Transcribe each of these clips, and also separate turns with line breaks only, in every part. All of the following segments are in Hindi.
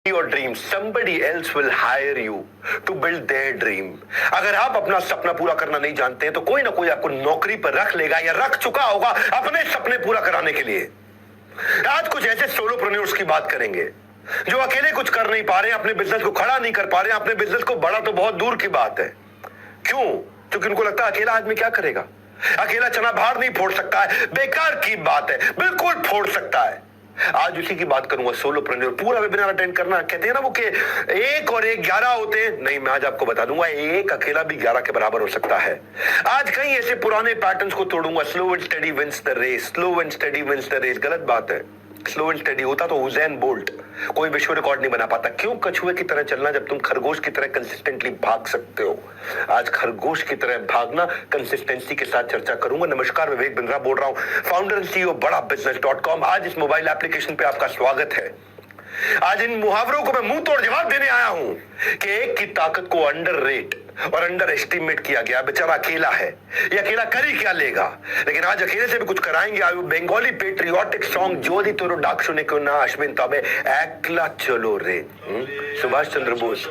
your dream, somebody else will hire you to build their dream. अगर आप अपना सपना पूरा करना नहीं जानते हैं तो कोई ना कोई आपको नौकरी पर रख लेगा या रख चुका होगा अपने सपने पूरा कराने के लिए। आज कुछ ऐसे सोलोप्रेन्योर्स की बात करेंगे जो अकेले कुछ कर नहीं पा रहे, अपने बिजनेस को खड़ा नहीं कर पा रहे, अपने बिजनेस को बड़ा तो बहुत दूर की बात है। क्यों? क्योंकि उनको लगता है अकेला आदमी क्या करेगा, अकेला चना बाहर नहीं फोड़ सकता है। बेकार की बात है, बिल्कुल फोड़ सकता है। आज उसी की बात करूंगा, सोलोप्रेन्योर। पूरा वेबिनार अटेंड करना। कहते हैं ना वो कि 1 और 1 11 होते हैं, नहीं, मैं आज आपको बता दूंगा 1 अकेला भी 11 के बराबर हो सकता है। आज कई ऐसे पुराने पैटर्न्स को तोड़ूंगा। Slow and steady wins the race, slow and steady wins the race. गलत बात है। स्लो एंड स्टडी होता तो हुसैन बोल्ट कोई विश्व रिकॉर्ड नहीं बना पाता। क्यों कछुए की तरह चलना जब तुम खरगोश की तरह कंसिस्टेंटली भाग सकते हो? आज खरगोश की तरह भागना, कंसिस्टेंसी के साथ चर्चा करूंगा। नमस्कार, विवेक बिंद्रा बोल रहा हूं, फाउंडर एंड सीईओ बड़ा बिजनेस.com। आज इस मोबाइल एप्लीकेशन पे आपका स्वागत है। आज इन मुहावरों को मैं मुंह तोड़ जवाब देने आया हूं कि एक की ताकत को अंडर रेट और अंडर एस्टिमेट किया गया। बेचारा अकेला है, ये अकेला कर ही क्या लेगा। लेकिन आज अकेले से भी कुछ कराएंगे। आयु बेंगोली पेट्रियोटिक सॉन्ग जोदी तोरो डाक सुने क्यों ना अश्विन तबे एकला चलो रे। सुभाष चंद्र बोस,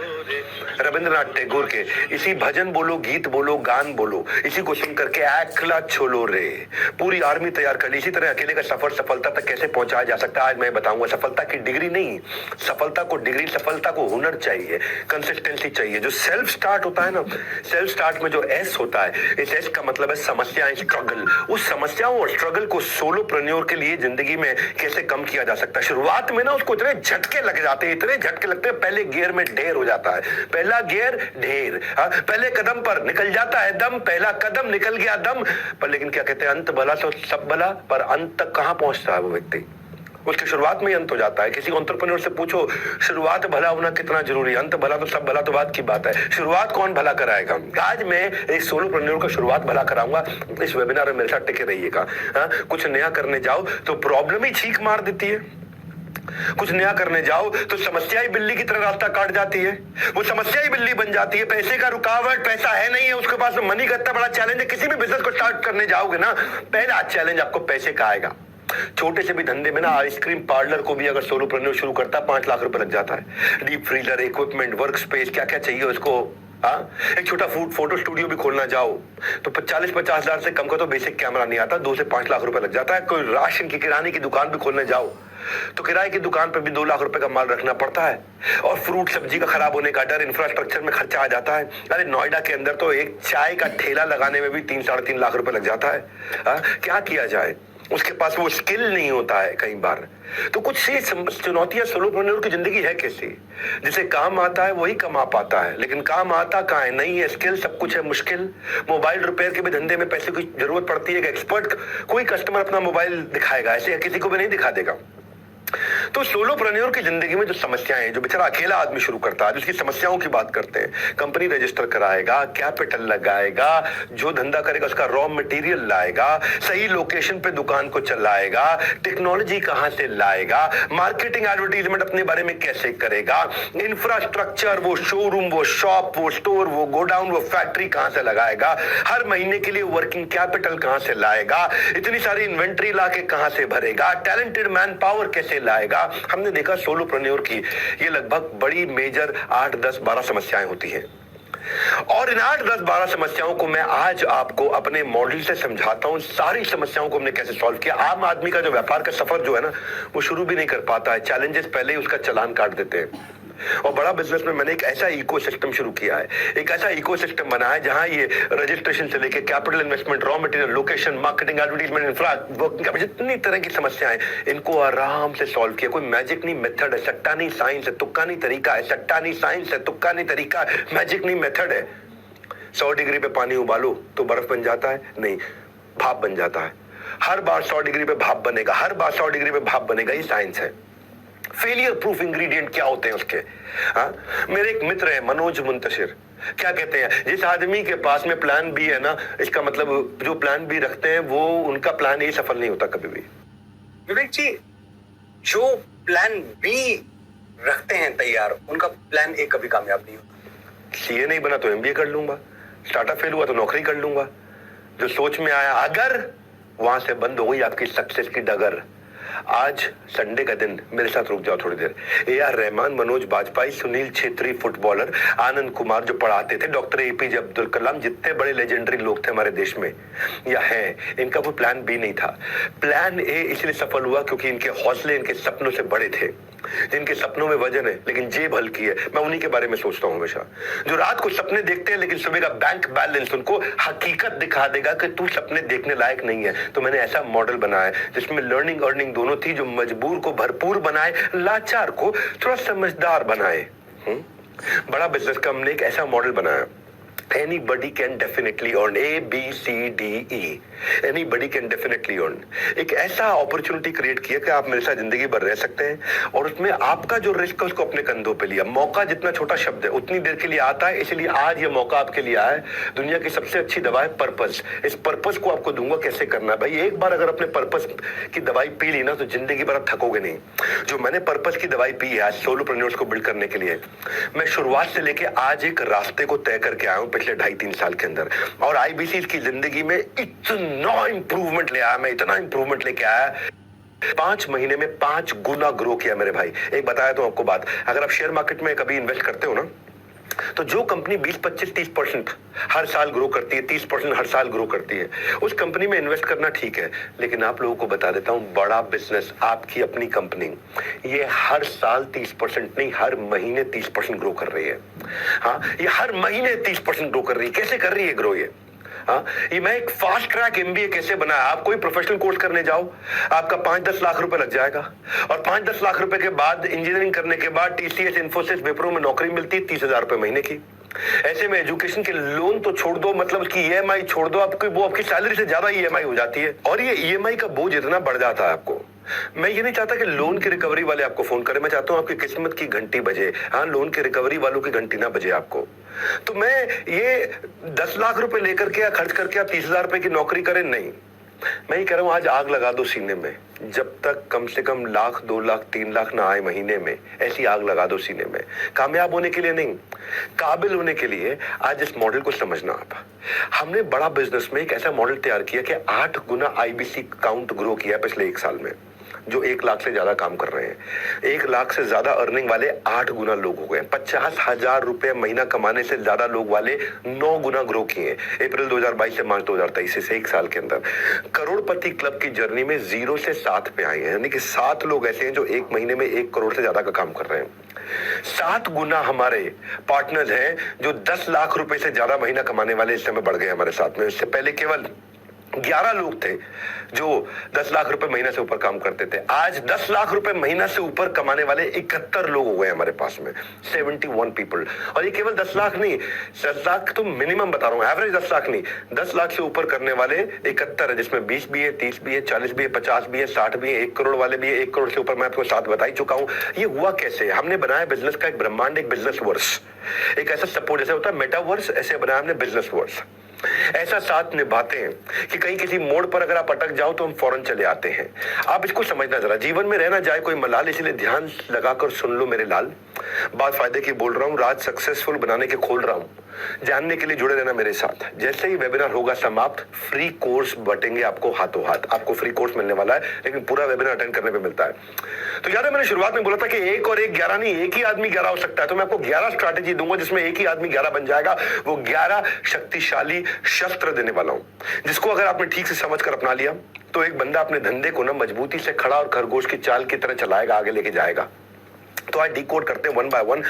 रविंद्रनाथ टैगोर के इसी भजन बोलो, गीत बोलो, गान बोलो, इसी को सुन करके एकला चलो रे। पूरी आर्मी तैयार कर ली। इसी तरह अकेले का सफर सफलता तक कैसे पहुंचाया जा सकता है आज मैं बताऊंगा। सफलता की डिग्री नहीं, सफलता को डिग्री, सफलता को हुनर चाहिए, कंसिस्टेंसी चाहिए। जो सेल्फ स्टार्ट होता है ना, सेल्फ स्टार्ट में जो एस होता है, इस एस का मतलब है समस्याएं, स्ट्रगल। उस समस्याओं और स्ट्रगल को सोलोप्रेन्योर के लिए जिंदगी में कैसे कम किया जा सकता है। शुरुआत में ना उसको इतने झटके लग जाते हैं, इतने झटके लगते हैं, पहले गियर में ढेर हो जाता है। पहला गियर ढेर, पहले कदम पर निकल जाता है दम, पहला कदम निकल गया दम पर। लेकिन क्या कहते हैं, अंत भला तो सब भला, पर अंत तक कहां पहुंचता है वो व्यक्ति? उसकी शुरुआत में ही अंत हो जाता है। किसी एंटरप्रेन्योर से पूछो शुरुआत भला होना कितना जरूरी है, अंत भला तो सब भला तो बात की बात है। शुरुआत कौन भला कराएगा? आज मैं एक सोलोप्रेन्योर का शुरुआत भला कराऊंगा। इस वेबिनार में मेरे साथ टिके रहिएगा। कुछ नया करने जाओ तो प्रॉब्लम ही छींक मार देती है, कुछ नया करने जाओ तो समस्या ही बिल्ली की तरह रास्ता काट जाती है। वो समस्या ही बिल्ली बन जाती है। पैसे का रुकावट, पैसा है नहीं है उसके पास, मनी का इतना बड़ा चैलेंज है। किसी भी बिजनेस को स्टार्ट करने जाओगे ना, पहला चैलेंज आपको पैसे का आएगा। छोटे से भी धंधे में ना, आइसक्रीम पार्लर को भी अगर सोलोप्रेन्योर शुरू करता है 5 लाख रुपए लग जाता है। Deep freezer, equipment, work space, क्या क्या चाहिए उसको। एक छोटा फोटो स्टूडियो भी खोलना जाओ तो 40-50 हजार से कम का तो बेसिक कैमरा नहीं आता, 2 से 5 लाख रुपए लग जाता है। कोई राशन की, किराने की दुकान भी खोलने जाओ तो किराए की दुकान पर भी 2 लाख रुपए का माल रखना पड़ता है। और फ्रूट सब्जी का खराब होने का डर, इंफ्रास्ट्रक्चर में खर्चा आ जाता है। अरे नोएडा के अंदर तो एक चाय का ठेला लगाने में भी 3-3.5 लाख रुपए लग जाता है। क्या किया जाए? उसके पास वो स्किल नहीं होता है कई बार। तो कुछ सी चुनौतियां सोलोप्रेन्योर की जिंदगी है कैसी, जिसे काम आता है वही कमा पाता है, लेकिन काम आता कहाँ है? नहीं है स्किल, सब कुछ है मुश्किल। मोबाइल रिपेयर के भी धंधे में पैसे की जरूरत पड़ती है। एक्सपर्ट कोई कस्टमर अपना मोबाइल दिखाएगा, ऐसे किसी को भी नहीं दिखा देगा। तो सोलोप्रेन्योर की जिंदगी में जो समस्याएं हैं, जो बेचारा अकेला आदमी शुरू करता है, जिसकी समस्याओं की बात करते हैं, कंपनी रजिस्टर कराएगा, कैपिटल लगाएगा, जो धंधा करेगा उसका रॉ मटेरियल लाएगा, सही लोकेशन पे दुकान को चलाएगा, टेक्नोलॉजी कहां से लाएगा, मार्केटिंग एडवर्टीजमेंट अपने बारे में कैसे करेगा, इंफ्रास्ट्रक्चर, वो शोरूम, वो शॉप, वो स्टोर, वो गोडाउन, वो फैक्ट्री कहां से लगाएगा, हर महीने के लिए वर्किंग कैपिटल कहां से लाएगा, इतनी सारी इन्वेंट्री लाके कहां से भरेगा, टैलेंटेड मैन पावर कैसे लाएगा। हमने देखा सोलोप्रेन्योर की ये लगभग बड़ी मेजर 8, 10, 12 समस्याएं होती हैं। और इन 8, 10, 12 समस्याओं को मैं आज आपको अपने मॉडल से समझाता हूं। सारी समस्याओं को हमने कैसे सॉल्व किया। आम आदमी का जो व्यापार का सफर जो है ना, वो शुरू भी नहीं कर पाता है। चैलेंजेस पहले ही उसका चालान काट देते हैं। और बड़ा बिजनेस में मैंने एक ऐसा इकोसिस्टम शुरू किया है, एक ऐसा इकोसिस्टम बनाया है जहां ये रजिस्ट्रेशन से लेके capital investment, raw material, location, marketing, advertisement, infra, जितनी तरह की समस्याएं, इनको आराम से सॉल्व किया। कोई मैजिक नहीं मेथड है, सट्टा नहीं साइंस है, तुक्का नहीं तरीका है। सट्टा नहीं साइंस है, तुक्का नहीं तरीका है, मैजिक नहीं मेथड है। 100 डिग्री पे पानी उबालो तो बर्फ बन जाता है? नहीं, भाप बन जाता है। हर बार 100 डिग्री पे भाप बनेगा, हर बार 100 डिग्री पे भाप बनेगा, ये साइंस है। फेलियर प्रूफ इंग्रेडिएंट क्या होते हैं उसके? मेरे एक मित्र है मनोज मुंतशिर, क्या कहते हैं, जिस आदमी के पास में प्लान बी है ना, इसका मतलब जो प्लान बी रखते हैं वो उनका प्लान ए सफल नहीं होता कभी भी।
विवेक जी, जो प्लान बी रखते हैं तैयार, उनका प्लान ए कभी कामयाब नहीं होता।
सीए नहीं बना तो एमबीए कर लूंगा, स्टार्टअप फेल हुआ तो नौकरी कर लूंगा। जो सोच में आया, अगर वहां से बंद हो गई आपकी सक्सेस की डगर, आज संडे का दिन, मेरे साथ रुक जाओ थोड़ी देर। AR रहमान, मनोज बाजपेयी, सुनील छेत्री फुटबॉलर, आनंद कुमार जो पढ़ाते थे, डॉक्टर APJ अब्दुल कलाम, जितने बड़े लेजेंडरी लोग थे हमारे देश में या हैं, इनका कोई प्लान बी नहीं था। प्लान ए इसलिए सफल हुआ क्योंकि इनके हौसले इनके सपनों से बड़े थे। जिनके सपनों में वजन है लेकिन जेब हल्की है, मैं उन्हीं के बारे में सोचता हूं हमेशा। जो रात को सपने देखते हैं लेकिन सुबह का बैंक बैलेंस उनको हकीकत दिखा देगा कि तू सपने देखने लायक नहीं है। तो मैंने ऐसा मॉडल बनाया जिसमें लर्निंग अर्निंग दोनों थी, जो मजबूर को भरपूर बनाए, लाचार को थोड़ा समझदार बनाए। बड़ा बिजनेस का हमने एक ऐसा मॉडल बनाया, anybody can definitely earn, ABCDE, anybody can definitely earn। एक ऐसा अपॉर्चुनिटी क्रिएट किया कि आप मेरे साथ जिंदगी भर रह सकते हैं और उसमें आपका जो रिस्क है उसको अपने कंधों पे लिया। मौका जितना छोटा शब्द है उतनी देर के लिए आता है, इसलिए आज ये मौका आपके लिए आया है। दुनिया की सबसे अच्छी दवा है पर्पस। इस पर्पस को आपको दूंगा कैसे करना है। भाई एक बार अगर अपने पर्पस की दवाई पी ली ना तो जिंदगी भर आप थकोगे नहीं। जो मैंने पर्पस की दवाई पी है आज सोलोप्रेन्योर्स को बिल्ड करने के लिए, मैं शुरुआत से लेके आज एक रास्ते को तय करके आया हूं पिछले 2.5-3 साल के अंदर। और IBC की जिंदगी में इतना इंप्रूवमेंट ले आया, मैं इतना इंप्रूवमेंट लेके आया, 5 महीने में 5 गुना ग्रो किया मेरे भाई। एक बताया तो आपको बात, अगर आप शेयर मार्केट में कभी इन्वेस्ट करते हो ना, तो जो कंपनी 20-25-30% हर साल ग्रो करती है, 30% हर साल ग्रो करती है, उस कंपनी में इन्वेस्ट करना ठीक है। लेकिन आप लोगों को बता देता हूं, बड़ा बिजनेस, आपकी अपनी कंपनी, ये हर साल 30% नहीं, हर महीने 30% ग्रो कर रही है। हाँ, ये हर महीने 30% ग्रो कर रही है। कैसे कर रही है ग्रो ये? हाँ, ये मैं एक फास्ट ट्रैक MBA कैसे बनाया। आप कोई प्रोफेशनल कोर्स करने जाओ, आपका 5-10 लाख रुपए लग जाएगा और 5-10 लाख रुपए के बाद इंजीनियरिंग करने के बाद TCS, इन्फोसिस, विप्रो में नौकरी मिलती है 30,000 रुपए महीने की। ऐसे में एजुकेशन के लोन तो छोड़ दो, मतलब उसकी EMI छोड़ दो, आपकी वो आपकी सैलरी से ज्यादा EMI हो जाती है और ये EMI का बोझ इतना बढ़ जाता है आपको। मैं ये नहीं चाहता कि लोन की रिकवरी वाले आपको फोन करें, मैं चाहता हूं आपकी किस्मत की घंटी बजे। हाँ, लोन की रिकवरी वालों की घंटी ना बजे आपको। तो मैं ये 10 लाख रुपए लेकर के या खर्च करके आप 30,000 रुपए की नौकरी करें, नहीं। मैं ये कह रहा हूं आज आग लगा दो सीने में, जब तक कम से कम 1 लाख, 2 लाख, 3 लाख ना आए महीने में, ऐसी आग लगा दो सीने में। कामयाब होने के लिए नहीं, काबिल होने के लिए आज इस मॉडल को समझना आप। हमने बड़ा बिजनेस में एक ऐसा मॉडल तैयार किया कि 8 गुना IBC काउंट ग्रो किया पिछले 1 साल में। जो 1 लाख से ज्यादा काम कर रहे हैं, 1 लाख से ज्यादा अर्निंग वाले 8 गुना लोग हो गए। 50,000 रुपए महीना कमाने से ज्यादा लोग वाले 9 गुना ग्रो किए अप्रैल 2022 से मार्च 2023 से 1 साल के अंदर। करोड़पति क्लब की जर्नी में 0 से 7 पे आए हैं, यानी कि 7 लोग ऐसे हैं जो 1 महीने में 1 करोड़ से ज्यादा का काम कर रहे हैं। 7 गुना हमारे पार्टनर्स हैं जो 10 लाख रुपए से ज्यादा महीना कमाने वाले इस समय बढ़ गए हमारे साथ में। इससे पहले केवल 11 लोग थे जो 10 लाख रुपए महीना से ऊपर काम करते थे। आज 10 लाख रुपए महीना से ऊपर कमाने वाले 71 लोग हो गए हमारे पास में, 71 पीपल। और ये केवल 10 लाख नहीं, 10 लाख तो मिनिमम बता रहा हूं, एवरेज 10 लाख नहीं, 10 लाख से ऊपर करने वाले 71 है, जिसमें 20 भी है, 30 भी है, 40 भी है, 50 भी है, 60 भी है, 1 करोड़ वाले भी है। 1 करोड़ से ऊपर मैं आपको 7 बता ही चुका हूं। ये हुआ कैसे? हमने बनाया बिजनेस का एक ब्रह्मांड, एक बिजनेस वर्स, एक ऐसा सपोर्ट जैसे होता है मेटावर्स, ऐसे बनाया हमने बिजनेस वर्स। ऐसा साथ निभाते हैं कि कहीं किसी मोड़ पर अगर आप अटक जाओ तो हम फौरन चले आते हैं। आप इसको समझना जरा, जीवन में रहना जाए कोई मलाल, इसलिए ध्यान लगाकर सुन लो मेरे लाल। बात फायदे की बोल रहा हूं, राज सक्सेसफुल बनाने के खोल रहा हूं। जानने के लिए जुड़े रहना मेरे साथ। जैसे ही वेबिनार होगा समाप्त, फ्री कोर्स बटेंगे आपको हाथों हाथ। आपको फ्री कोर्स मिलने वाला है, लेकिन पूरा वेबिनार अटेंड करने पे मिलता है। तो याद है मैंने शुरुआत में बोला था कि 1 और 1 11 नहीं, एक ही आदमी 11 हो सकता है। तो मैं आपको 11 स्ट्रैटेजी दूंगा जिसमें एक ही आदमी 11 बन जाएगा। वो 11 शक्तिशाली शस्त्र देने वाला हूं, जिसको अगर आपने ठीक से समझ कर अपना लिया तो एक बंदा अपने धंधे को ना मजबूती से खड़ा और खरगोश की चाल की तरह चलाएगा, आगे लेके जाएगा। तो आज डिकोड करते हैं 1 बाय 1।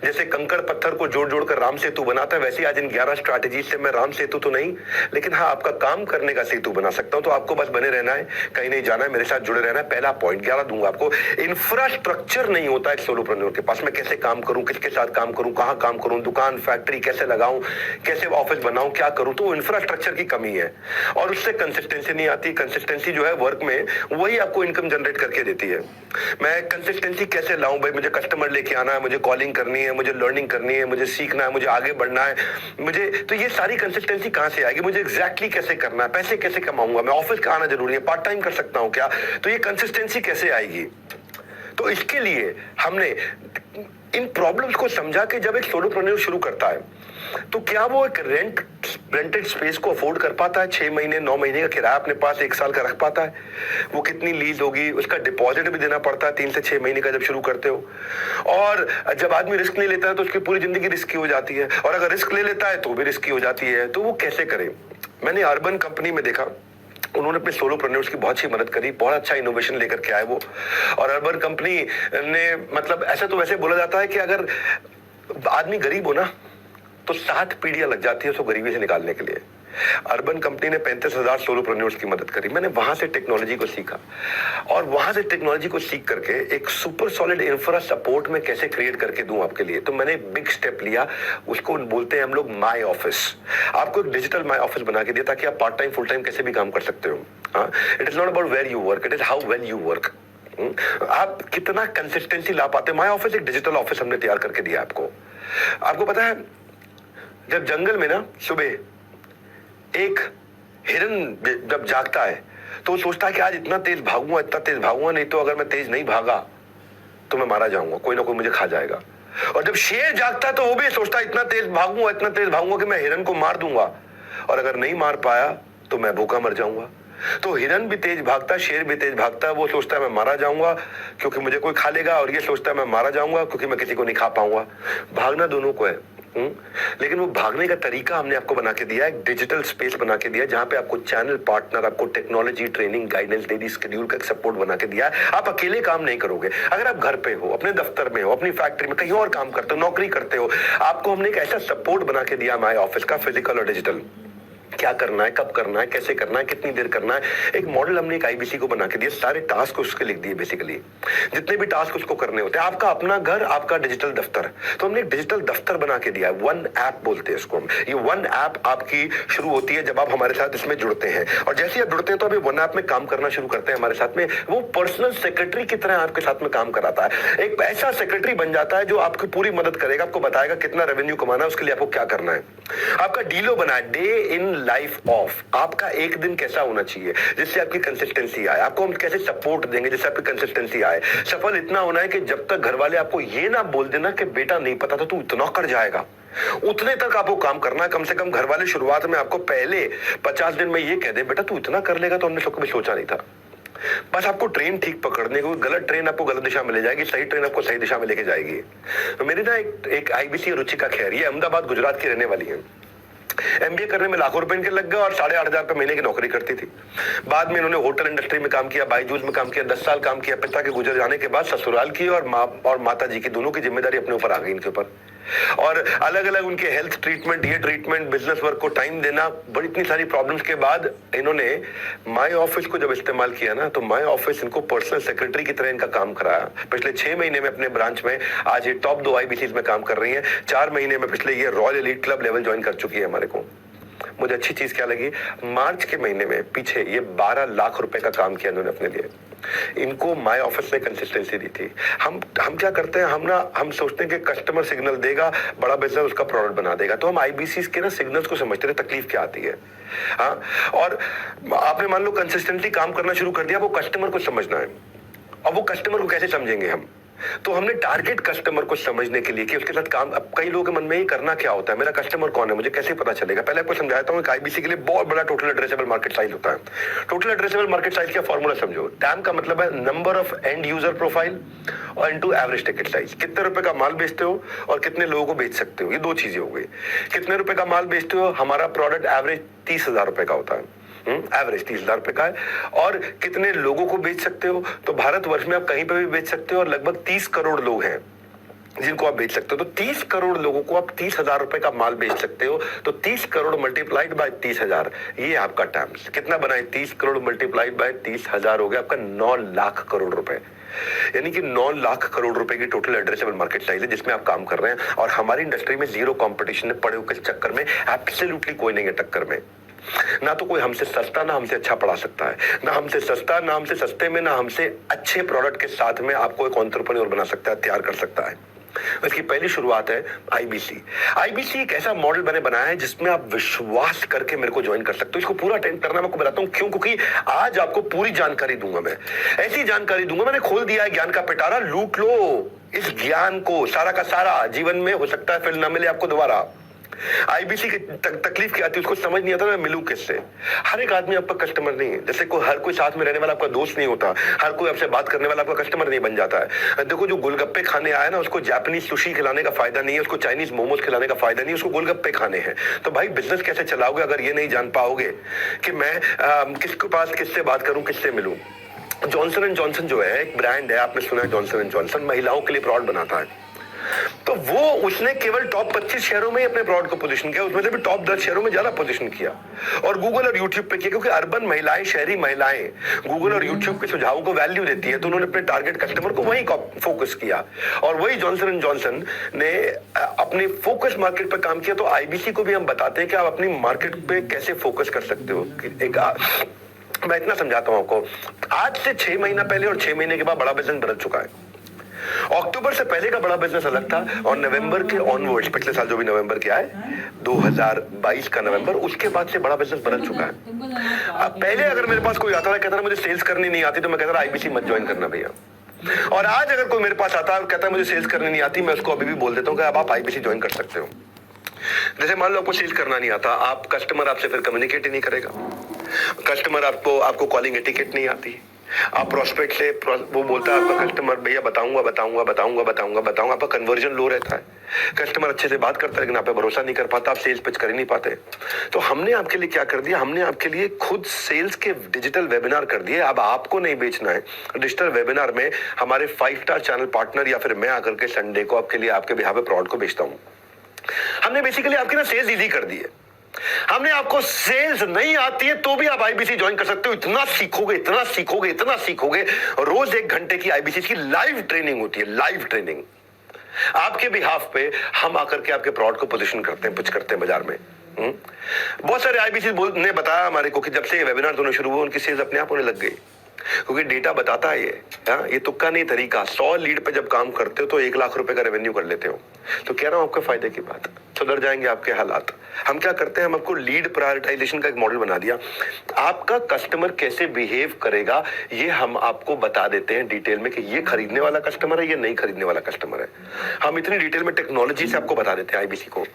जैसे कंकड़ पत्थर को जोड़ जोड़ कर राम सेतु बनाता है, वैसे ही आज इन 11 स्ट्रैटेजी से मैं राम सेतु तो नहीं, लेकिन हाँ आपका काम करने का सेतु बना सकता हूं। तो आपको बस बने रहना है, कहीं नहीं जाना है, मेरे साथ जुड़े रहना है। पहला पॉइंट 11 दूंगा आपको। इंफ्रास्ट्रक्चर नहीं होता है सोलोप्रेन्योर के पास। मैं कैसे काम करूं, किसके साथ काम करूं, कहां काम करूं, दुकान फैक्ट्री कैसे लगाऊं, कैसे ऑफिस बनाऊं, क्या करूं, तो इंफ्रास्ट्रक्चर की कमी है और उससे कंसिस्टेंसी नहीं आती। कंसिस्टेंसी जो है वर्क में, वही आपको इनकम जनरेट करके देती है। मैं कंसिस्टेंसी कैसे लाऊं भाई? मुझे कस्टमर लेके आना है, मुझे कॉलिंग करनी है, मुझे लर्निंग करनी है, मुझे सीखना है, मुझे आगे बढ़ना है, मुझे तो ये सारी कंसिस्टेंसी कहां से आएगी? मुझे एग्जैक्टली कैसे करना है? पैसे कैसे कमाऊंगा मैं? ऑफिस का आना जरूरी है, पार्ट टाइम कर सकता हूं क्या? तो ये कंसिस्टेंसी कैसे आएगी? तो इसके लिए हमने इन प्रॉब्लम्स को समझा के जब एक सोलोप्रेन्योर शुरू करता है तो क्या वो एक रेंटेड स्पेस को अफोर्ड कर पाता है? 6 महीने 9 महीने का किराया अपने पास 1 साल का रख पाता है? वो कितनी लीज होगी, उसका डिपॉजिट भी देना पड़ता है 3 से 6 महीने का जब शुरू करते हो। और जब आदमी रिस्क नहीं लेता है तो उसकी पूरी जिंदगी रिस्की हो जाती है, और अगर रिस्क ले लेता है तो भी रिस्की हो जाती है। तो वो कैसे करे? मैंने अर्बन कंपनी में देखा, उन्होंने अपने सोलोप्रेन्योर्स की बहुत सी मदद करी, बहुत अच्छा इनोवेशन लेकर के आए वो। और अर्बन कंपनी ने मतलब ऐसा तो वैसे बोला जाता है कि अगर आदमी गरीब हो ना तो 7 पीढ़ियां लग जाती है उसको गरीबी से निकालने के लिए। अर्बन कंपनी ने 35,000 सोलोप्रेन्योर्स की मदद करी। मैंने वहां से टेक्नोलॉजी को सीखा, और वहां से टेक्नोलॉजी को सीख करके एक सुपर सॉलिड इंफ्रा सपोर्ट में कैसे क्रिएट करके दूं आपके लिए। तो मैंने बिग स्टेप लिया, उसको बोलते हैं हम लोग माई ऑफिस। आपको एक डिजिटल माई ऑफिस बना के दिया ताकि आप पार्ट टाइम फुल टाइम कैसे भी काम कर सकते हो। It is not about where you work, it is how well you work. आप कितना कंसिस्टेंसी ला पाते हो। माई ऑफिस एक डिजिटल ऑफिस हमने तैयार करके दिया आपको। आपको पता है, जब जंगल में ना सुबह एक हिरन जब जागता है तो वो सोचता है कि आज इतना तेज भागूंगा, नहीं तो अगर मैं तेज नहीं भागा तो मैं मारा जाऊंगा, कोई ना कोई मुझे खा जाएगा। और जब शेर जागता है तो वो भी सोचता है इतना तेज भागूंगा कि मैं हिरन को मार दूंगा, और अगर नहीं मार पाया तो मैं भूखा मर जाऊंगा। तो हिरन भी तेज भागता है, शेर भी तेज भागता है। वो सोचता है मैं मारा जाऊंगा क्योंकि मुझे कोई खा लेगा, और ये सोचता है मैं मारा जाऊंगा क्योंकि मैं किसी को नहीं खा पाऊंगा। भागना दोनों को है। लेकिन वो भागने का तरीका हमने आपको बना के दिया, एक डिजिटल स्पेस बना के दिया जहां पे आपको चैनल पार्टनर, आपको technology, training, guidance, daily schedule का सपोर्ट बना के दिया है। आप अकेले काम नहीं करोगे। अगर आप घर पे हो, अपने दफ्तर में हो, अपनी फैक्ट्री में, कहीं और काम करते हो, नौकरी करते हो, आपको हमने एक ऐसा सपोर्ट बना के दिया माई ऑफिस का, फिजिकल और डिजिटल। क्या करना है, कब करना है, कैसे करना है, कितनी देर करना है, एक मॉडल हमने एक आईबीसी को बना के दिया। सारे टास्क उसके लिख दिए, बेसिकली जितने भी टास्क उसको करने होते हैं। आपका अपना घर, आपका डिजिटल दफ्तर, तो हमने एक डिजिटल दफ्तर बना के दिया है। वन ऐप बोलते हैं इसको हम। ये वन ऐप आपकी शुरू होती है जब आप हमारे साथ इसमें जुड़ते हैं, और जैसे आप जुड़ते हैं तो अभी वन ऐप में काम करना शुरू करते हैं हमारे साथ में। वो पर्सनल सेक्रेटरी की तरह आपके साथ में काम कराता है। एक ऐसा सेक्रेटरी बन जाता है जो आपकी पूरी मदद करेगा, आपको बताएगा कितना रेवेन्यू कमाना है, उसके लिए आपको क्या करना है। आपका डीलो बना है, डे इन लाइफ ऑफ, आपका एक दिन कैसा होना चाहिए जिससे आपकी कंसिस्टेंसी आए। आपको हम कैसे सपोर्ट देंगे जिससे आपकी कंसिस्टेंसी आए। सफल इतना होना है कि जब तक घर वाले आपको ये ना बोल देना कि बेटा नहीं पता था, तू इतना कर जाएगा, उतने तक आपको काम करना है। कम से कम घर वाले शुरुआत में आपको पहले 50 दिन में ये कह दे, बेटा तू इतना कर लेगा तो हमने कभी सोचा नहीं था। बस आपको ट्रेन ठीक पकड़ने को, गलत ट्रेन आपको गलत दिशा में ले जाएगी, सही ट्रेन आपको सही दिशा में लेके जाएगी। तो मेरी ना एक आईबीसी रुचिका खैर, ये अहमदाबाद गुजरात की रहने वाली है। एमबीए करने में लाखों रुपए इनके लग गए और 8,500 रुपए महीने की नौकरी करती थी। बाद में इन्होंने होटल इंडस्ट्री में काम किया, बायजूस में काम किया, 10 साल काम किया। पिता के गुजर जाने के बाद ससुराल की और माँ और माता जी की दोनों की जिम्मेदारी अपने ऊपर आ गई इनके ऊपर। और अलग अलग उनके हेल्थ ट्रीटमेंट, ये ट्रीटमेंट, बिजनेस वर्क को टाइम देना, बड़ी इतनी सारी प्रॉब्लम्स के बाद इन्होंने माई ऑफिस को जब इस्तेमाल किया ना, तो माई ऑफिस इनको पर्सनल सेक्रेटरी की तरह इनका काम कराया। पिछले 6 महीने में अपने ब्रांच में आज ये टॉप 2 आईबीसी में काम कर रही है। 4 महीने में पिछले ये royal elite club level join कर चुकी है हमारे को। मुझे अच्छी चीज क्या लगी, मार्च के महीने में पीछे ये 12 लाख रुपए का काम किया इन्होंने अपने लिए। इनको माई ऑफिस ने कंसिस्टेंसी दी थी। हम क्या करते हैं, हम सोचते हैं कि कस्टमर सिग्नल देगा, बड़ा बिजनेस उसका प्रोडक्ट बना देगा। तो हम आईबीसी के ना सिग्नल्स को समझते रहे, तकलीफ क्या आती है। हाँ, और आपने मान लो कंसिस्टेंटली काम करना शुरू कर दिया, वो कस्टमर को समझना है। और वो कस्टमर को कैसे समझेंगे हम, तो हमने टारगेट कस्टमर को समझने के लिए कि उसके साथ काम। अब कई लोगों के मन में ये करना क्या होता है, मेरा कस्टमर कौन है, मुझे कैसे पता चलेगा। पहले आपको समझाता हूँ, एक आईबीसी के लिए बहुत बड़ा टोटल एड्रेसेबल मार्केट साइज होता है। टोटल एड्रेसेबल मार्केट साइज का फॉर्मूला समझो। टैम का मतलब है number of and user profile और इनटू एवरेज टिकट साइज। कितने रुपए का माल बेचते हो और कितने लोगों को बेच सकते हो, ये 2 चीजें हो गई। कितने रुपए का माल बेचते हो, हमारा प्रोडक्ट एवरेज 30,000 रुपए का होता है, एवरेज 30,000 रुपए का है। और कितने लोगों को बेच सकते हो, तो भारतवर्ष में आप कहीं पे भी बेच सकते हो, और लगभग 30 करोड़ लोग हैं जिनको आप बेच सकते हो। तो 30 करोड़ लोगों को आप 30,000 रुपए का माल बेच सकते हो। तो 30 करोड़ मल्टीप्लाइड बाय 30,000, ये आपका टर्म्स कितना बना है, 30 करोड़ मल्टीप्लाइड बाय 30,000 हो गया आपका 9 लाख करोड़ रुपए। यानी कि 9 लाख करोड़ रुपए की टोटल एड्रेसेबल मार्केट साइज है जिसमें आप काम कर रहे हैं। और हमारी इंडस्ट्री में जीरो कंपटीशन है, पड़े हुए चक्कर में एब्सोल्युटली कोई नहीं है टक्कर में। ना तो कोई हमसे सस्ता ना हमसे अच्छा पढ़ा सकता है, ना हमसे सस्ता ना हमसे सस्ते में, ना हमसे अच्छे प्रोडक्ट के साथ में आपको एक एंटरप्रेन्योर बना सकता है, तैयार कर सकता है। इसकी पहली शुरुआत है आईबीसी। आईबीसी एक ऐसा मॉडल मैंने बनाया है जिसमें आप विश्वास करके मेरे को ज्वाइन कर सकते हो। इसको पूरा अटेंड करना मैं आपको बताता हूं क्यों, क्योंकि आज आपको पूरी जानकारी दूंगा। मैं ऐसी जानकारी दूंगा, मैंने खोल दिया है ज्ञान का पिटारा, लूट लो। इस ज्ञान को सारा का सारा जीवन में हो सकता है फिर ना मिले आपको दोबारा। आईबीसी की तकलीफ क्या आती है उसको समझ नहीं आता मैं मिलूं किससे। हर एक आदमी आपका कस्टमर नहीं है, जैसे हर कोई साथ में रहने वाला आपका दोस्त नहीं होता, हर कोई आपसे बात करने वाला आपका कस्टमर नहीं बन जाता है। देखो जो गोलगप्पे खाने आया ना उसको जापानीज सुशी खिलाने का फायदा नहीं है, उसको चाइनीज मोमोज खिलाने का फायदा नहीं है, उसको गोलगप्पे खाने हैं। तो भाई बिजनेस कैसे चलाओगे अगर ये नहीं जान पाओगे कि मैं किसके पास किससे बात करूं, किससे मिलूं। जॉनसन एंड जॉनसन जो है एक ब्रांड है, आपने सुना है जॉनसन एंड जॉनसन महिलाओं के लिए प्रोडक्ट बनाता है। तो वो उसने केवल टॉप 25 शहरों में ही अपने प्रोडक्ट को पोजीशन किया, उसमें से भी टॉप 10 शहरों में ज्यादा पोजीशन किया और गूगल और यूट्यूब पे किया, क्योंकि अर्बन महिलाएं, शहरी महिलाएं गूगल और यूट्यूब के सुझावों को वैल्यू देती है, तो उन्होंने अपने टारगेट कस्टमर को वहीं फोकस किया और वही जॉनसन एंड जॉनसन ने अपने फोकस मार्केट पर काम किया। तो आईबीसी को भी हम बताते हैं कि आप अपनी मार्केट पे कैसे फोकस कर सकते हो। मैं इतना समझाता हूं आपको, आज से 6 महीना पहले और 6 महीने के बाद बड़ा बिजनेस बदल चुका है। अक्टूबर से पहले का बड़ा बिजनेस अलग था और नवंबर के ऑनवर्ड्स, पिछले साल जो भी नवंबर के आए 2022 का नवंबर, उसके बाद से बड़ा बिजनेस बदल चुका है। अब पहले अगर मेरे पास कोई आता था कहता था मुझे सेल्स करनी नहीं आती, तो मैं कहता था आईबीसी मत ज्वाइन करना भैया। और आज अगर कोई मेरे पास आता है और कहता है मुझे सेल्स करनी नहीं आती, मैं उसको अभी भी बोल देता हूँ कि अब आप आईबीसी ज्वाइन कर सकते हो। जैसे मान लो आपको सेल्स करना नहीं आता, आप कस्टमर आपसे फिर कम्युनिकेट ही नहीं करेगा, कस्टमर आपको कॉलिंग एटिकेट नहीं आती, आप प्रोस्पेक्ट से वो बोलता है आपका कस्टमर भैया बताऊंगा बताऊंगा बताऊंगा बताऊंगा बताऊंगा, आपका कन्वर्जन लो रहता है, कस्टमर अच्छे से बात करता है लेकिन आप पे भरोसा नहीं कर पाता, आप सेल्स पिच कर ही नहीं पाते। तो हमने आपके लिए क्या कर दिया, हमने आपके लिए खुद सेल्स के डिजिटल वेबिनार कर दिए। अब आपको नहीं बेचना है, डिजिटल वेबिनार में हमारे 5 स्टार चैनल पार्टनर या फिर मैं आकर के संडे को आपके लिए आपके बिहाफ पे प्रोडक्ट को बेचता हूं। हमने बेसिकली आपकी ना सेल्स इजी कर दी है। हमने आपको सेल्स नहीं आती है तो भी आप आईबीसी ज्वाइन कर सकते हो। इतना सीखोगे, इतना सीखोगे, इतना सीखोगे। रोज 1 घंटे की आईबीसी की लाइव ट्रेनिंग होती है, लाइव ट्रेनिंग आपके बिहाफ पे। हम आकर के आपके प्रोडक्ट को पोजीशन करते हैं, पिच करते हैं बाजार में। बहुत सारे आईबीसी ने बताया हमारे को कि जब से ये वेबिनार दोनों शुरू हुए उनकी सेल्स अपने आप होने लग गई, क्योंकि डेटा बताता है ये तुक्का नहीं तरीका। 100 लीड पे जब काम करते हो तो 1 लाख रुपए का रेवेन्यू कर लेते हो। तो कह रहा हूं आपके फायदे की बात, सुधर जाएंगे आपके हालात। हम क्या करते हैं, हम आपको लीड प्रायोरिटाइजेशन का एक मॉडल बना दिया। आपका कस्टमर कैसे बिहेव करेगा ये हम आपको बता देते हैं डिटेल में कि ये खरीदने वाला कस्टमर है, ये नहीं खरीदने वाला कस्टमर है। हम इतनी डिटेल में टेक्नोलॉजी से आपको बता देते हैं आईबीसी को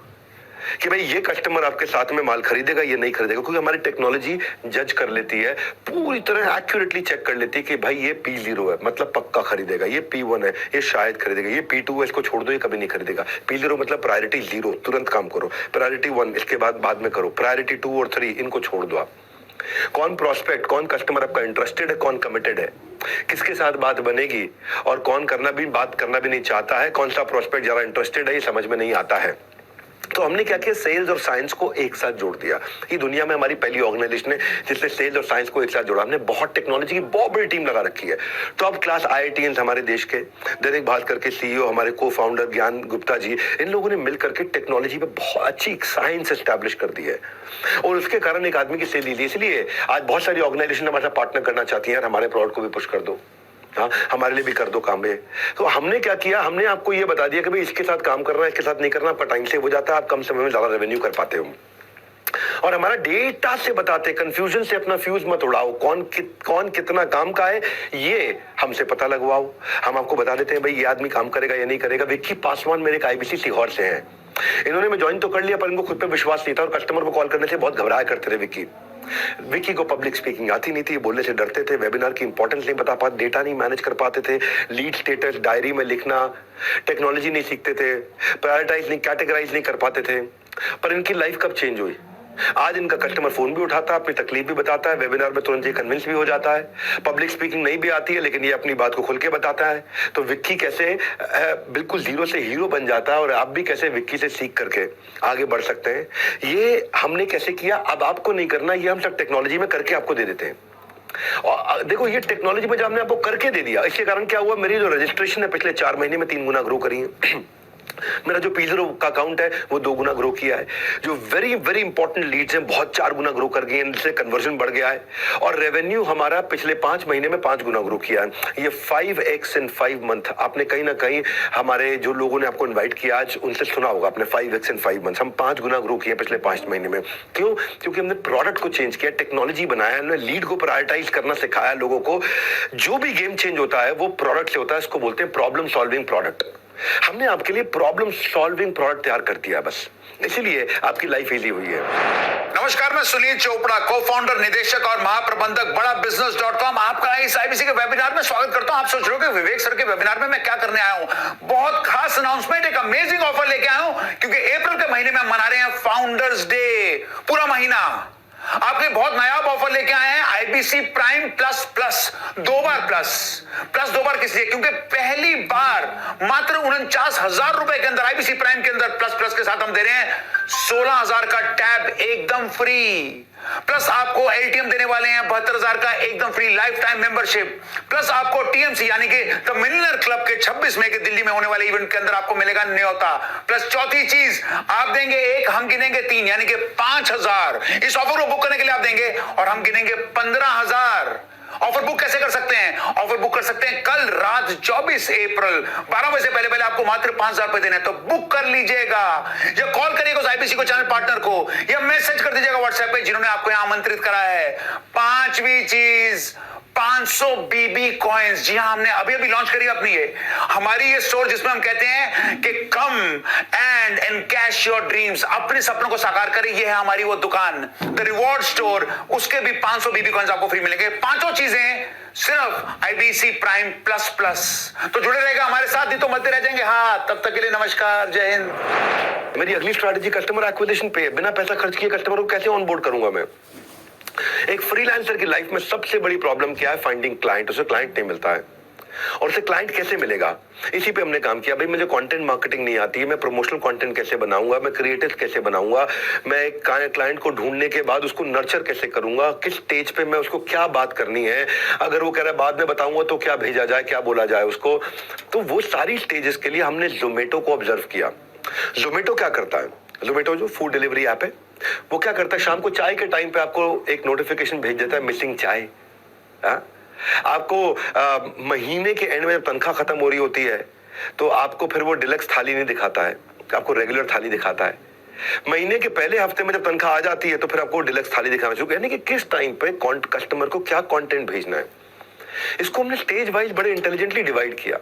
कि भाई ये कस्टमर आपके साथ में माल खरीदेगा, ये नहीं खरीदेगा, क्योंकि हमारी टेक्नोलॉजी जज कर लेती है, पूरी तरह एक्यूरेटली चेक कर लेती है कि भाई ये P0 है मतलब पक्का खरीदेगा, ये P1 है ये शायद खरीदेगा, ये P2 है इसको छोड़ दो ये कभी नहीं खरीदेगा, P0 मतलब प्रायोरिटी 0 तुरंत काम करो, प्रायोरिटी 1 इसके बाद में करो, प्रायोरिटी 2 और 3 इनको छोड़ दो आप। कौन प्रोस्पेक्ट, कौन कस्टमर आपका इंटरेस्टेड है, कौन कमिटेड है, किसके साथ बात बनेगी और कौन बात करना भी नहीं चाहता है, कौन सा प्रोस्पेक्ट ज्यादा इंटरेस्टेड है, ये समझ में नहीं आता है। तो हमने क्या किया, सेल्स और साइंस को एक साथ जोड़ दिया। ये दुनिया में हमारी पहली ऑर्गेनाइजेशन है जिसने सेल्स और साइंस को एक साथ जोड़ा। हमने बहुत टेक्नोलॉजी की बहुत बड़ी टीम लगा रखी है। टॉप क्लास IITians हमारे देश के, दैनिक भास्कर के CEO हमारे को फाउंडर ज्ञान गुप्ता जी, इन लोगों ने मिलकर के टेक्नोलॉजी पे बहुत अच्छी साइंस एस्टैब्लिश कर दी है और उसके कारण एक आदमी की सेल ली। इसलिए आज बहुत सारी ऑर्गेनाइजेशन हमारे साथ पार्टनर करना चाहती है, हमारे प्रोडक्ट को भी पुश कर दो, हाँ हमारे लिए भी कर दो काम। तो हमने क्या किया, हमने आपको ये बता दिया कि भाई इसके साथ काम करना है, इसके साथ नहीं करना, आपका टाइम सेव हो जाता है, आप कम समय में ज्यादा रेवेन्यू कर पाते हो। और हमारा डेटा से बताते, कंफ्यूजन से अपना फ्यूज मत उड़ाओ, कौन कितना काम का है ये हमसे पता लगवाओ। हम आपको बता देते हैं भाई ये आदमी काम करेगा या नहीं करेगा। विक्की पासवान मेरे आईबीसी सीहोर से हैं, इन्होंने मैं ज्वाइन तो कर लिया पर इनको खुद पे विश्वास नहीं था और कस्टमर को कॉल करने से बहुत घबराया करते थे। विक्की को पब्लिक स्पीकिंग आती नहीं थी, बोलने से डरते थे, वेबिनार की इंपॉर्टेंस नहीं बता पाते, डेटा नहीं मैनेज कर पाते थे, लीड स्टेटस डायरी में लिखना, टेक्नोलॉजी नहीं सीखते थे, प्रायोरिटाइज नहीं, कैटेगराइज नहीं कर पाते थे। पर इनकी लाइफ कब चेंज हुई, आज इनका कस्टमर फोन भी उठाता है, अपनी तकलीफ भी बताता है, वेबिनार में तुरंत ये कन्विंस भी हो जाता है। पब्लिक स्पीकिंग नहीं भी आती है लेकिन ये अपनी बात को खुल के बताता है। तो विक्की कैसे बिल्कुल 0 से हीरो बन जाता है और आप भी कैसे विक्की से सीख करके आगे बढ़ सकते हैं, ये हमने कैसे किया। अब आपको नहीं करना, ये हम सब टेक्नोलॉजी में करके आपको दे देते हैं। और देखो ये टेक्नोलॉजी में जब हमने आपको करके दे दिया, इसके कारण क्या हुआ, मेरी जो रजिस्ट्रेशन है पिछले 4 महीने में 3 गुना ग्रो करी है। मेरा जो P0 का अकाउंट है वो 2 गुना ग्रो किया है। जो वेरी वेरी इंपॉर्टेंट लीड्स हैं बहुत 4 गुना ग्रो कर गए हैं, इनसे कन्वर्जन बढ़ गया है। और रेवेन्यू हमारा पिछले 5 महीने में 5 गुना ग्रो किया है। ये 5x इन 5 मंथ। आपने कहीं ना कहीं हमारे जो लोगों ने आपको इन्वाइट किया आज उनसे सुना होगा आपने 5x इन 5 मंथ। हम 5 गुना ग्रो किए पिछले 5 महीने में। क्यों? क्योंकि हमने प्रोडक्ट को चेंज किया, टेक्नोलॉजी बनाया, हमने लीड को प्रायोरिटाइज करना सिखाया लोगों को। जो भी गेम चेंज होता है वो प्रोडक्ट से होता है, इसको बोलते हैं प्रॉब्लम सॉल्विंग प्रोडक्ट। हमने आपके लिए प्रॉब्लम सॉल्विंग प्रोडक्ट तैयार कर दिया, बस इसीलिए आपकी लाइफ इजी हुई है।
नमस्कार, मैं सुनील चोपड़ा, को फाउंडर, निदेशक और महाप्रबंधक बड़ा बिजनेस.com आपका इस आईबीसी के वेबिनार में स्वागत करता हूं। आप सोच रहे हो कि विवेक सर के वेबिनार में मैं क्या करने आया हूं? बहुत खास अनाउंसमेंट, एक अमेजिंग ऑफर लेके आया हूं, क्योंकि अप्रैल के महीने में हम मना रहे हैं फाउंडर्स डे। पूरा महीना आपके बहुत नायाब ऑफर लेके आए हैं। आईबीसी प्राइम प्लस प्लस, 2 बार प्लस 2 बार किस लिए? क्योंकि पहली बार मात्र 49,000 रुपए के अंदर आईबीसी प्राइम के अंदर प्लस प्लस के साथ हम दे रहे हैं 16,000 का टैब एकदम फ्री। प्लस आपको एलटीएम देने वाले हैं 72,000 का एकदम free life time membership. Plus आपको टीएमसी यानी कि द मिलियनर क्लब के 26 मई के दिल्ली में होने वाले इवेंट के अंदर आपको मिलेगा न्योता। प्लस चौथी चीज, आप देंगे 1, हम गिनेंगे 3, यानी कि 5,000। इस ऑफर को बुक करने के लिए आप देंगे और हम गिनेंगे 15,000। ऑफर बुक कैसे कर सकते हैं? ऑफर बुक कर सकते हैं कल रात 24 अप्रैल 12 बजे से पहले आपको मात्र 5,000 रुपए देने हैं, तो बुक कर लीजिएगा या कॉल करिएगा उस आईबीसी को चैनल पार्टनर को या मैसेज कर दीजिएगा व्हाट्सएप पे जिन्होंने आपको यहां आमंत्रित करा है। पांचवी चीज, 500 बीबी कॉइन्स। जी हां, हमने अभी लॉन्च करी अपनी हमारी ये स्टोर जिसमें हम कहते हैं कि come and encash your dreams, अपने सपनों को साकार करें। ये है हमारी वो दुकान, द रिवॉर्ड स्टोर। उसके भी 500 बीबी कॉइन्स आपको फ्री मिलेंगे। पांचों चीजें सिर्फ आईबीसी प्राइम प्लस प्लस। तो जुड़े रहेगा हमारे साथ, नहीं तो मरते रह जाएंगे। हाँ, तब तक के लिए नमस्कार, जय हिंद।
मेरी अगली स्ट्रैटेजी कस्टमर एक्विजिशन पे। बिना पैसा खर्च किए कस्टमर को कैसे ऑनबोर्ड करूंगा मैं? एक फ्रीलांसर की लाइफ में सबसे बड़ी प्रॉब्लम क्या है? Finding client. उसे क्लाइंट नहीं मिलता है। और उसे क्लाइंट कैसे मिलेगा? इसी पे हमने काम किया। भाई मुझे कंटेंट मार्केटिंग नहीं आती है, मैं प्रमोशनल कंटेंट कैसे बनाऊंगा, मैं क्रिएटिव कैसे बनाऊंगा, मैं एक क्लाइंट को ढूंढने के बाद उसको नर्चर कैसे करूंगा, किस स्टेज पे मैं उसको क्या बात करनी है, अगर वो कह रहा है बाद में बताऊंगा तो क्या भेजा जाए, क्या बोला जाए उसको। तो वो सारी स्टेजेस के लिए हमने जोमेटो को ऑब्जर्व किया। जोमेटो क्या करता है? जोमेटो जो फूड डिलीवरी ऐप है, वो क्या करता है? शाम को चाय के टाइम पे आपको एक नोटिफिकेशन भेज देता है, मिसिंग चाय। आपको महीने के एंड में जब तनख्वाह खत्म हो रही होती है तो आपको फिर वो डिलक्स थाली नहीं दिखाता है, आपको रेगुलर थाली दिखाता है। महीने के पहले हफ्ते में जब तनख्वाह आ जाती है तो फिर आपको डिलक्स थाली दिखाना शुरू, यानी कि किस टाइम पे कस्टमर को क्या कंटेंट भेजना है। इसको हमने स्टेज वाइज बड़े इंटेलिजेंटली डिवाइड किया।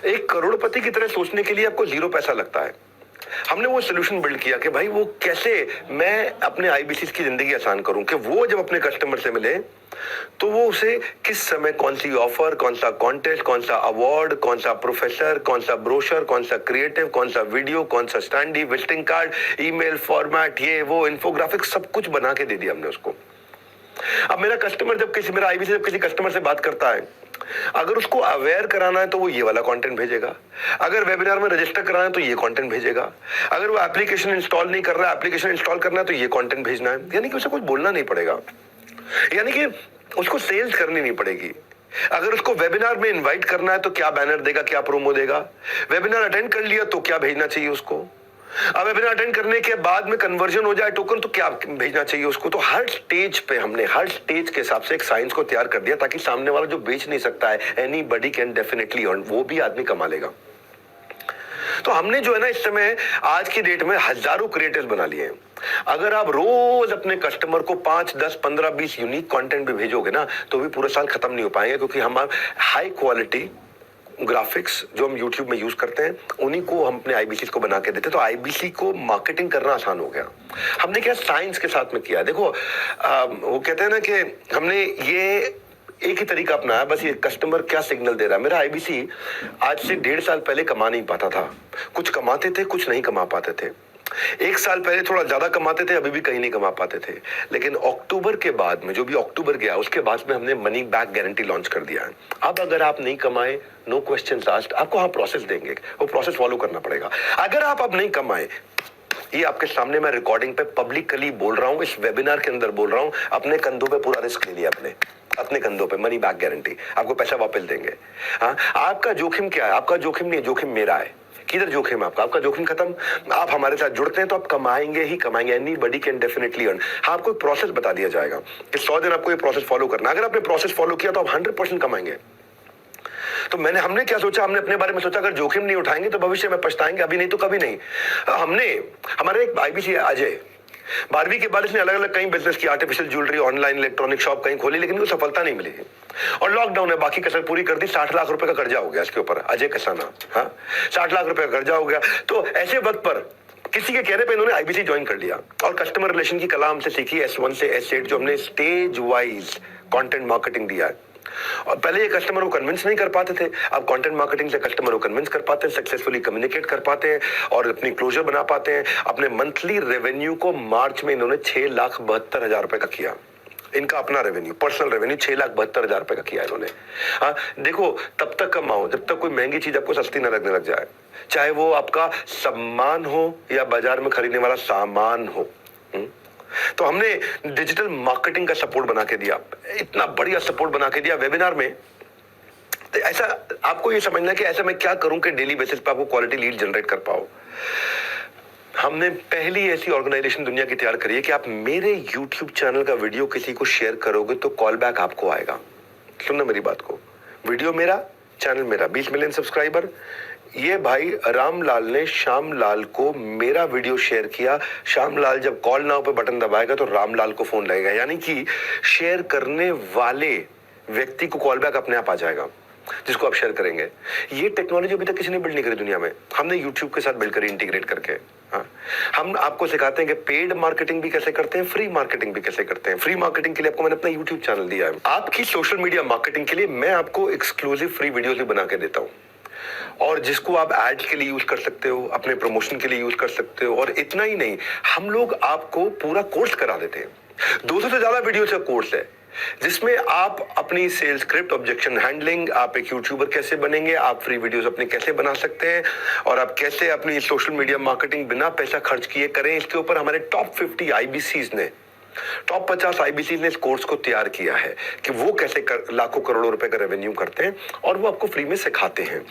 एक करोड़पति की तरह सोचने के लिए आपको 0 पैसा लगता है। हमने वो सोल्यूशन बिल्ड किया कि भाई वो कैसे मैं अपने आईबीसी की जिंदगी आसान करूं, कि वो जब अपने कस्टमर से मिले तो वो उसे किस समय कौन सी ऑफर, कौन सा कॉन्टेस्ट, कौन सा अवार्ड, कौन सा प्रोफेसर, कौन सा ब्रोशर, कौन सा क्रिएटिव, कौन सा वीडियो, कौन सा standee, visiting card, email format, ये वो इन्फोग्राफिक सब कुछ बना के दे दिया हमने उसको। अब मेरा कस्टमर मेरा आईबीसी जब किसी कस्टमर से बात करता है, अगर उसको अवेयर कराना है तो वो ये वाला कंटेंट भेजेगा, अगर वेबिनार में रजिस्टर कराना है तो ये कंटेंट भेजेगा, अगर वो एप्लीकेशन इंस्टॉल नहीं कर रहा है, एप्लीकेशन इंस्टॉल करना है तो ये कंटेंट भेजना है। यानी कि उसे कुछ बोलना नहीं पड़ेगा, यानी कि उसको सेल्स करनी नहीं पड़ेगी। अगर उसको वेबिनार में इनवाइट करना है तो क्या बैनर देगा, क्या प्रोमो देगा, वेबिनार अटेंड कर लिया तो क्या भेजना चाहिए उसको, अब वेबिनार अटेंड करने के बाद में कन्वर्जन हो जाए टोकन तो क्या भेजना चाहिए उसको। तो हर स्टेज पे हमने हर स्टेज के हिसाब से एक साइंस को तैयार कर दिया, ताकि सामने वाला जो बेच नहीं सकता है, एनीबॉडी कैन डेफिनेटली अर्न, वो भी आदमी कमा लेगा। तो हमने जो है ना इस समय आज की डेट में हजारों क्रिएटर्स बना लिए हैं। अगर आप रोज अपने कस्टमर को 5, 10, 15, 20 यूनिक कंटेंट भी भेजोगे ना तो भी पूरा साल खत्म नहीं हो पाएंगे, क्योंकि हम हाई क्वालिटी ग्राफिक्स जो हम YouTube में यूज करते हैं उन्हीं को हम अपने आईबीसी को बना के देते हैं। तो आईबीसी को मार्केटिंग करना आसान हो गया। हमने क्या साइंस के साथ में किया। देखो वो कहते हैं ना कि हमने ये एक ही तरीका अपनाया, बस ये कस्टमर क्या सिग्नल दे रहा है। मेरा आईबीसी आज से 1.5 साल पहले कमा नहीं पाता था, कुछ कमाते थे कुछ नहीं कमा पाते थे। 1 साल पहले थोड़ा ज्यादा कमाते थे, अभी भी कहीं नहीं कमा पाते थे। लेकिन अक्टूबर के बाद में, जो भी अक्टूबर गया उसके बाद में हमने मनी बैक गारंटी लॉन्च कर दिया है। अब अगर आप नहीं कमाए, नो क्वेश्चंस आस्क्ड, आपको हाँ प्रोसेस देंगे, वो प्रोसेस फॉलो करना पड़ेगा। अगर आप अब नहीं कमाए, ये आपके सामने मैं रिकॉर्डिंग पे पब्लिकली बोल रहा हूं, इस वेबिनार के अंदर बोल रहा हूं, अपने कंधों पे पूरा रिस्क ले लिया, अपने कंधों पे मनी बैक गारंटी, आपको पैसा वापस देंगे। हाँ, आपका जोखिम क्या है? आपका जोखिम नहीं है, जोखिम मेरा है किधर जोखिम है आपका जोखिम खत्म। आप हमारे साथ जुड़ते हैं तो आप कमाएंगे ही कमाएंगे। Anybody can definitely earn. हाँ, आपको एक प्रोसेस बता दिया जाएगा कि 100 दिन आपको ये प्रोसेस फॉलो करना। अगर आपने प्रोसेस फॉलो किया तो आप 100% कमाएंगे। तो हमने क्या सोचा, हमने अपने बारे में सोचा अगर जोखिम नहीं उठाएंगे तो भविष्य में पछताएंगे, अभी नहीं तो कभी नहीं। हमारे एक आईबीसी अजय 12वीं के बाद इसने अलग अलग कई बिजनेस की, artificial jewellery, online electronic shop कहीं खोली, लेकिन उसको सफलता नहीं मिली और लॉकडाउन में बाकी कसर पूरी कर दी। 60 लाख रुपए का कर्जा हो गया इसके ऊपर, अजय कसाना। हाँ, 60 लाख रुपए का कर्जा हो गया। तो ऐसे वक्त पर किसी के कहने पे इन्होंने आईबीसी ज्वाइन कर लिया और कस्टमर रिलेशन की कला हमसे सीखी, S1 से S8, जो हमने स्टेज वाइज कंटेंट मार्केटिंग दिया है। और पहले ये कस्टमर को कन्विंस नहीं कर पाते थे, अब कंटेंट मार्केटिंग से कस्टमर को कन्विंस कर पाते हैं, सक्सेसफुली कम्युनिकेट कर पाते हैं और अपनी क्लोजर बना पाते हैं। अपने मंथली रेवेन्यू को मार्च में इन्होंने 6,72,000 रुपए का किया। इनका अपना रेवेन्यू, पर्सनल रेवेन्यू 6,72,000 रुपए का किया इन्होंने। हाँ, देखो तब तक कमाओ जब तक कोई महंगी चीज आपको सस्ती ना लगने लग जाए, चाहे वो आपका सम्मान हो या बाजार में खरीदने वाला सामान हो। तो हमने डिजिटल मार्केटिंग का सपोर्ट बना के दिया, इतना बढ़िया सपोर्ट बना के दिया वेबिनार में। तो ऐसा आपको ये समझना है कि ऐसा मैं क्या करूं कि डेली बेसिस पे आपको क्वालिटी लीड जनरेट कर पाओ। हमने पहली ऐसी ऑर्गेनाइजेशन दुनिया की तैयार करी है कि आप मेरे YouTube चैनल का वीडियो किसी को शेयर करोगे तो कॉल बैक आपको आएगा। सुनना मेरी बात को, वीडियो मेरा, चैनल मेरा, 20 मिलियन सब्सक्राइबर। ये भाई रामलाल ने श्यामलाल को मेरा वीडियो शेयर किया। श्यामलाल जब कॉल नाउ पे बटन दबाएगा तो रामलाल को फोन लगेगा, यानी कि शेयर करने वाले व्यक्ति को कॉल बैक अपने आप आ जाएगा जिसको आप शेयर करेंगे। ये टेक्नोलॉजी अभी तक किसी ने बिल्ड नहीं करी दुनिया में, हमने YouTube के साथ बिल्ड करी, इंटीग्रेट करके। हाँ, हम आपको सिखाते हैं कि पेड मार्केटिंग भी कैसे करते हैं, फ्री मार्केटिंग भी कैसे करते हैं। फ्री मार्केटिंग के लिए आपको मैंने अपना YouTube चैनल दिया है। आपकी सोशल मीडिया मार्केटिंग के लिए मैं आपको एक्सक्लूसिव फ्री वीडियोस भी बना के देता हूँ और जिसको आप एड्स के लिए यूज कर सकते हो, अपने प्रमोशन के लिए यूज कर सकते हो। और इतना ही नहीं, हम लोग आपको पूरा कोर्स करा देते हैं। 200 से ज्यादा वीडियो का कोर्स है जिसमें आप अपनी सेल्स स्क्रिप्ट, ऑब्जेक्शन हैंडलिंग, आप एक यूट्यूबर कैसे बनेंगे, आप फ्री वीडियोस अपने कैसे बना सकते हैं और आप कैसे अपनी सोशल मीडिया मार्केटिंग बिना पैसा खर्च किए करें। इसके ऊपर हमारे टॉप 50 आईबीसीज ने, टॉप 50 आईबीसी ने इस कोर्स को तैयार किया है कि वो कैसे लाखों करोड़ों रुपए का रेवेन्यू करते हैं और वो आपको फ्री में सिखाते हैं।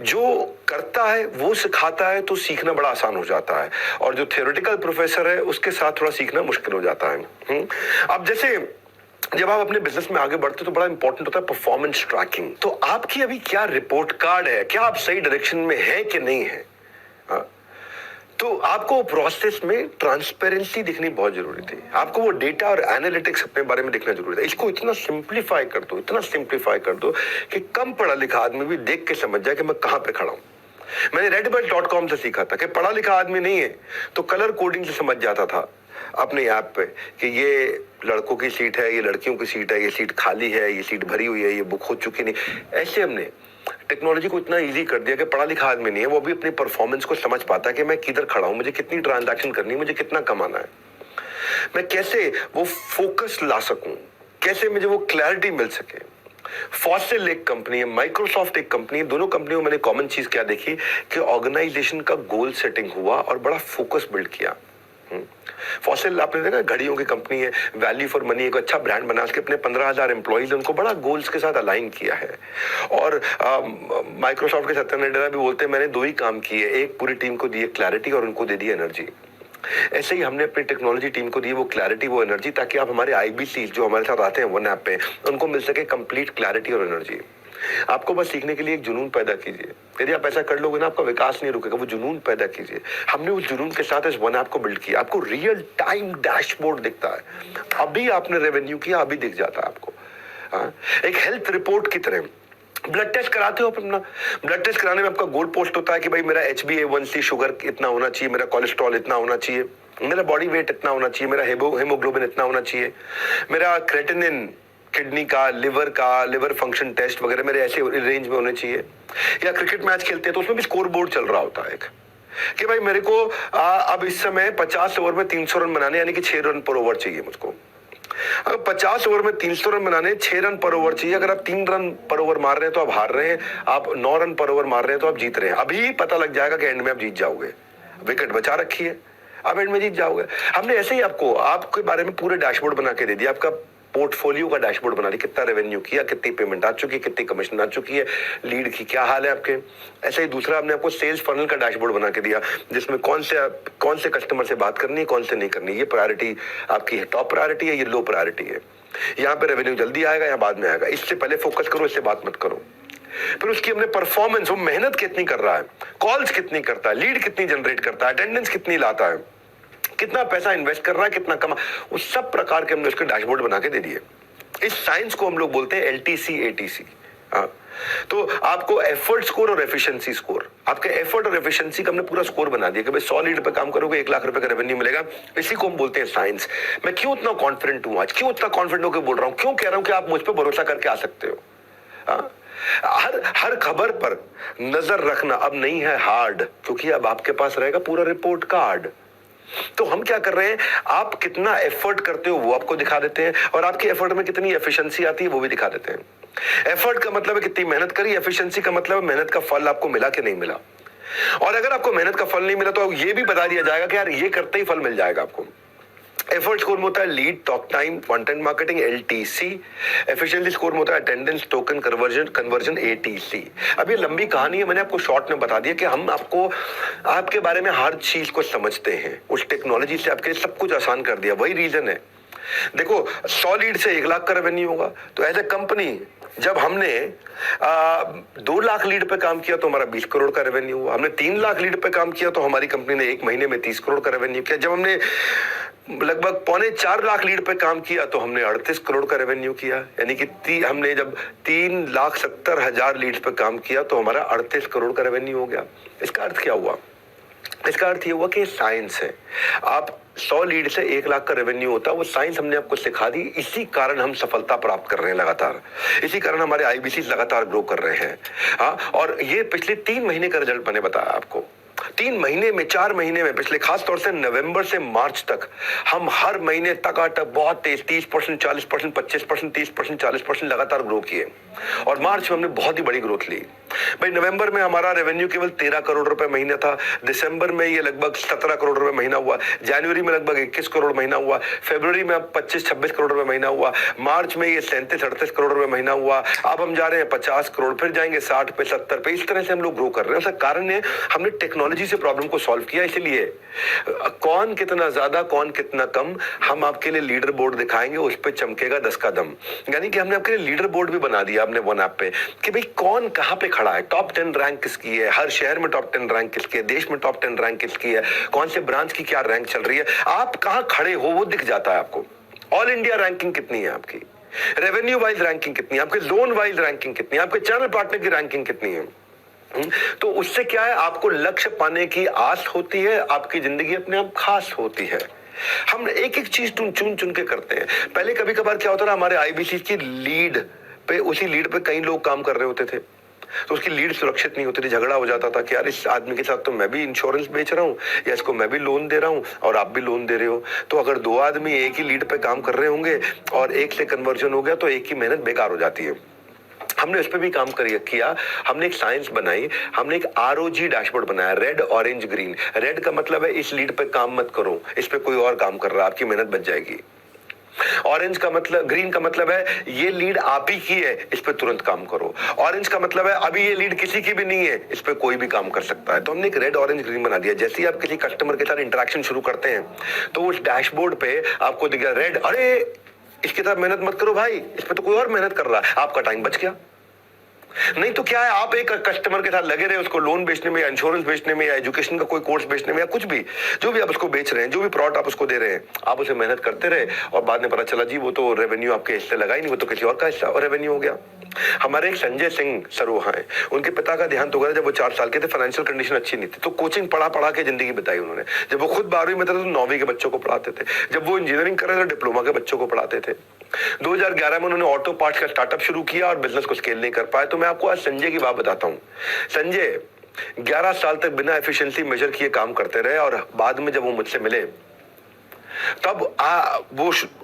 जो करता है वो सिखाता है तो सीखना बड़ा आसान हो जाता है और जो थियोरेटिकल प्रोफेसर है उसके साथ थोड़ा सीखना मुश्किल हो जाता है। अब जैसे जब आप अपने बिजनेस में आगे बढ़ते तो बड़ा इंपॉर्टेंट होता है परफॉर्मेंस ट्रैकिंग। तो आपकी अभी क्या रिपोर्ट कार्ड है, क्या आप सही डायरेक्शन में है कि नहीं है। तो आपको प्रोसेस में ट्रांसपेरेंसी दिखनी बहुत जरूरी थी। आपको वो डेटा और एनालिटिक्स अपने बारे में देखना जरूरी था। इसको इतना सिंप्लीफाई कर दो, इतना सिंप्लीफाई कर दो कि कम पढ़ा लिखा आदमी भी देख के समझ जाए कि मैं कहां पे खड़ा हूं। मैंने redbelt.com से सीखा था कि पढ़ा लिखा आदमी नहीं है तो कलर कोडिंग से समझ जाता था अपने ऐप पे कि ये लड़कों की सीट है, ये लड़कियों की सीट है, ये सीट खाली है, ये सीट भरी हुई है, ये बुक हो चुकी नहीं। ऐसे हमने टेक्नोलॉजी को इतना इजी कर दिया कि पढ़ा लिखा आदमी नहीं है वो भी अपनी परफॉर्मेंस को समझ पाता है कि मैं किधर खड़ा हूं, मुझे कितनी ट्रांजैक्शन करनी है, मुझे कितना कमाना है, मैं कैसे वो फोकस ला सकूं, कैसे मुझे वो क्लैरिटी मिल सके। फॉसिल एक कंपनी है, माइक्रोसॉफ्ट एक कंपनी है। दोनों कंपनियों में मैंने कॉमन चीज क्या देखी कि ऑर्गेनाइजेशन का गोल सेटिंग हुआ और बड़ा फोकस बिल्ड किया। फॉसिल आपने देखा घड़ियों की कंपनी है, वैल्यू फॉर मनी एक अच्छा ब्रांड बना के अपने 15,000 एम्प्लॉइज उनको बड़ा गोल्स के साथ अलाइन किया है। और माइक्रोसॉफ्ट के सत्या नाडेला भी बोलते हैं मैंने दो ही काम किए, एक पूरी टीम को दी क्लैरिटी और उनको दे दी एनर्जी। ऐसे ही हमने अपनी टेक्नोलॉजी टीम को दी वो क्लैरिटी, वो एनर्जी, ताकि आप हमारे आईबीसी जो हमारे साथ आते हैं वन ऐप पे उनको मिल सके कंप्लीट क्लैरिटी और एनर्जी। आपको बस सीखने के लिए एक जुनून पैदा कीजिए। यदि आप ऐसा कर लोगे ना आपका विकास नहीं रुकेगा, वो जुनून पैदा कीजिए। हमने उस जुनून के साथ इस वन ऐप को बिल्ड किया। आपको रियल टाइम डैशबोर्ड दिखता है, अभी आपने रेवेन्यू किया अभी दिख जाता है आपको। एक हेल्थ रिपोर्ट की तरह ब्लड टेस्ट कराते हो अपना, ब्लड टेस्ट कराने में आपका गोल पोस्ट होता है कि भाई मेरा HbA1c शुगर इतना होना चाहिए, मेरा कोलेस्ट्रॉल इतना होना चाहिए, मेरा बॉडी वेट इतना होना चाहिए, मेरा हेमोग्लोबिन इतना होना चाहिए, मेरा क्रेटिनिन किडनी का, लिवर फंक्शन टेस्ट वगैरह मेरे ऐसे रेंज में होने चाहिए। या क्रिकेट मैच खेलते हैं तो उसमें भी स्कोर बोर्ड चल रहा होता है कि भाई मेरे को अब इस समय 50 ओवर में 300 रन बनाने, यानी कि 6 रन पर ओवर चाहिए मुझको। अगर 50 ओवर में 300 रन बनाने 6 रन पर ओवर चाहिए। अगर आप 3 रन पर ओवर मार रहे हैं तो आप हार रहे हैं, आप 9 रन पर ओवर मार रहे हैं तो आप जीत रहे हैं। अभी पता लग जाएगा कि एंड में आप जीत जाओगे, विकेट बचा रखी है, आप एंड में जीत जाओगे। हमने ऐसे ही आपके बारे में पूरे डैशबोर्ड बना के दे दिया। आपका पोर्टफोलियो का डैशबोर्ड बना दिया, कितना रेवेन्यू किया, कितनी पेमेंट आ चुकी है, कितनी कमीशन आ चुकी है, लीड की क्या हाल है आपके। ऐसे ही दूसरा हमने आपको सेल्स फनल का डैशबोर्ड बना के दिया, जिसमें कौन से कस्टमर से बात करनी है, कौन से नहीं करनी, ये प्रायोरिटी आपकी है, टॉप प्रायोरिटी है, ये लो प्रायोरिटी है, यहाँ पे रेवेन्यू जल्दी आएगा या बाद में आएगा, इससे पहले फोकस करो, इससे बात मत करो। फिर उसकी हमने परफॉर्मेंस, वो मेहनत कितनी कर रहा है, कॉल्स कितनी करता है, लीड कितनी जनरेट करता है, अटेंडेंस कितनी लाता है, कितना पैसा इन्वेस्ट कर रहा है, कितना कमा, उस सब प्रकार के हमने उसके डैशबोर्ड बना के दे दिए। इस साइंस को हम लोग बोलते हैं LTC ATC। तो आपको एफर्ट स्कोर और एफिशिएंसी स्कोर, आपके एफर्ट और एफिशिएंसी का हमने पूरा स्कोर बना दिया कि भाई 100 लीड पे काम करोगे 1 लाख रुपए का रेवेन्यू मिलेगा। इसी को हम बोलते हैं साइंस। मैं क्यों इतना कॉन्फिडेंट हूं आज, क्यों इतना कॉन्फिडेंट होकर बोल रहा हूं, क्यों कह रहा हूं कि आप मुझ पर भरोसा करके आ सकते हो। हर खबर पर नजर रखना अब नहीं है हार्ड, क्योंकि अब आपके पास रहेगा पूरा रिपोर्ट कार्ड। तो हम क्या कर रहे हैं, आप कितना एफर्ट करते हो वो आपको दिखा देते हैं, और आपके एफर्ट में कितनी एफिशिएंसी आती है वो भी दिखा देते हैं। एफर्ट का मतलब है कितनी मेहनत करी, एफिशिएंसी का मतलब है मेहनत का फल आपको मिला कि नहीं मिला। और अगर आपको मेहनत का फल नहीं मिला तो ये भी बता दिया जाएगा कि यार ये करते ही फल मिल जाएगा आपको। एफर्ट स्कोर में होता है lead, talk time, content marketing LTC। Efficiency score में होता है अटेंडेंस, टोकन कन्वर्जन ATC। अब ये लंबी कहानी है, मैंने आपको शॉर्ट में बता दिया कि हम आपको आपके बारे में हर चीज को समझते हैं, उस टेक्नोलॉजी से आपके सब कुछ आसान कर दिया। वही रीजन है, देखो 100 लीड से 1 लाख का रेवेन्यू होगा, तो एज ए कंपनी जब हमने 2 लाख लीड पे काम किया तो हमारा 20 करोड़ का रेवेन्यू हुआ। हमने 3 लाख लीड पे काम किया तो हमारी कंपनी ने 1 महीने में 30 करोड़ का रेवेन्यू किया। जब हमने लगभग 3.25 लाख लीड पे काम किया तो हमने 38 करोड़ का रेवेन्यू किया। यानी कि हमने जब 3,70,000 लीड पे काम किया तो हमारा 38 करोड़ का रेवेन्यू हो गया। इसका अर्थ क्या हुआ, इसका अर्थ ये हुआ कि साइंस है। आप 100 लीड से 1 लाख का रेवेन्यू होता है, वो साइंस हमने आपको सिखा दी। इसी कारण हम सफलता प्राप्त कर रहे हैं लगातार, इसी कारण हमारे IBC लगातार ग्रो कर रहे हैं। हाँ, और ये पिछले 3 महीने का रिजल्ट मैंने बताया आपको। 3 महीने में, 4 महीने में, पिछले खासतौर से नवंबर से मार्च तक हम हर महीने टकाटक बहुत तेज 30%, 40%, 25%, 30%, 40% लगातार ग्रो किए। और मार्च में हमने बहुत ही बड़ी ग्रोथ ली। भाई नवंबर में हमारा रेवेन्यू केवल 13 करोड़ रुपए महीना था, दिसंबर में ये लगभग 17 करोड़ रुपए महीना हुआ, जनवरी में लगभग 21 करोड़ महीना हुआ, फरवरी में अब 25-26 करोड़ रुपए महीना हुआ, मार्च में ये 37-38 करोड़ रुपए महीना हुआ। अब हम जा रहे हैं 50 करोड़, फिर जाएंगे 60 पे, 70 पे। इस तरह से हम लोग ग्रो कर रहे हैं। उसका कारण है हमने टेक्नोलॉजी से प्रॉब्लम को सॉल्व किया। इसलिए कौन कितना ज्यादा, कौन कितना कम, हम आपके लिए लीडर बोर्ड दिखाएंगे, उस पर चमकेगा 10 का दम। यानी कि हमने आपके लिए लीडर बोर्ड भी बना दिया अपने वन ऐप पे कि भाई कौन कहां पे खड़ा है, टॉप 10 रैंक किसकी है, हर शहर में टॉप 10 रैंक किसकी है, देश में टॉप 10 रैंक किसकी है, कौन से ब्रांच की क्या रैंक चल रही है, आप कहां खड़े हो वो दिख जाता है आपको। ऑल इंडिया रैंकिंग कितनी है आपकी, रेवेन्यू वाइज रैंकिंग कितनी है आपके, जोन वाइज रैंकिंग कितनी है आपके, चैनल पार्टनर की रैंकिंग कितनी है। तो उससे क्या है, आपको लक्ष्य पाने की आस होती है, आपकी जिंदगी अपने आप खास होती है। हम एक एक चीज चुन चुन के करते हैं। पहले कभी कभार क्या होता था, हमारे IBC की लीड पे, उसी लीड पे कई लोग काम कर रहे होते थे, तो उसकी लीड सुरक्षित नहीं होती थी। झगड़ा हो जाता था कि यार इस आदमी के साथ तो मैं भी इंश्योरेंस बेच रहा हूँ, या इसको मैं भी लोन दे रहा हूँ और आप भी लोन दे रहे हो। तो अगर 2 आदमी एक ही लीड पे काम कर रहे होंगे और एक से कन्वर्जन हो गया तो एक की मेहनत बेकार हो जाती है। हमने उस पर भी काम किया। हमने एक साइंस बनाई, हमने एक ROG डैशबोर्ड बनाया, रेड ऑरेंज ग्रीन। रेड का मतलब है इस लीड पे काम मत करो, इस पे कोई और काम कर रहा है, आपकी मेहनत बच जाएगी। ऑरेंज का मतलब, ग्रीन का मतलब है ये लीड आप ही की है, इस पे तुरंत काम करो। ऑरेंज का मतलब है अभी ये लीड किसी की भी नहीं है, इस पे कोई भी काम कर सकता है। तो हमने एक रेड ऑरेंज ग्रीन बना दिया। जैसे ही आप किसी कस्टमर के साथ इंटरेक्शन शुरू करते हैं तो उस डैशबोर्ड पे आपको दिख गया रेड, अरे इसके साथ मेहनत मत करो भाई, इस पे तो कोई और मेहनत कर रहा है, आपका टाइम बच गया। नहीं तो क्या है, आप एक कस्टमर के साथ लगे रहे, उसको लोन बेचने में या इंश्योरेंस बेचने में या एजुकेशन का कोई कोर्स बेचने में या कुछ भी, जो भी आप उसको बेच रहे हैं, जो भी प्रोडक्ट आप उसको दे रहे हैं, आप उसे मेहनत करते रहे और बाद में पता चला जी वो तो रेवेन्यू आपके हिस्से लगा ही नहीं, वो तो किसी और का हिस्सा और रेवेन्यू हो गया। हमारे एक संजय सिंह सर वहां है, उनके पिता का देहांत हो गया जब वो 4 साल के थे, फाइनेंशियल कंडीशन अच्छी नहीं थी, तो कोचिंग पढ़ा के जिंदगी बिताई उन्होंने। जब वो खुद 12वीं में थे तो 9वीं के बच्चों को पढ़ाते थे, जब वो इंजीनियरिंग कर रहे थे डिप्लोमा के बच्चों को पढ़ाते थे। 2011 में उन्होंने ऑटो पार्ट्स का स्टार्टअप शुरू किया और बिजनेस को स्केल नहीं कर पाए। तो मैं आपको आज संजय की बात बताता हूं। संजय 11 साल तक बिना एफिशिएंसी मेजर किए काम करते रहे और बाद में जब वो मुझसे मिले तब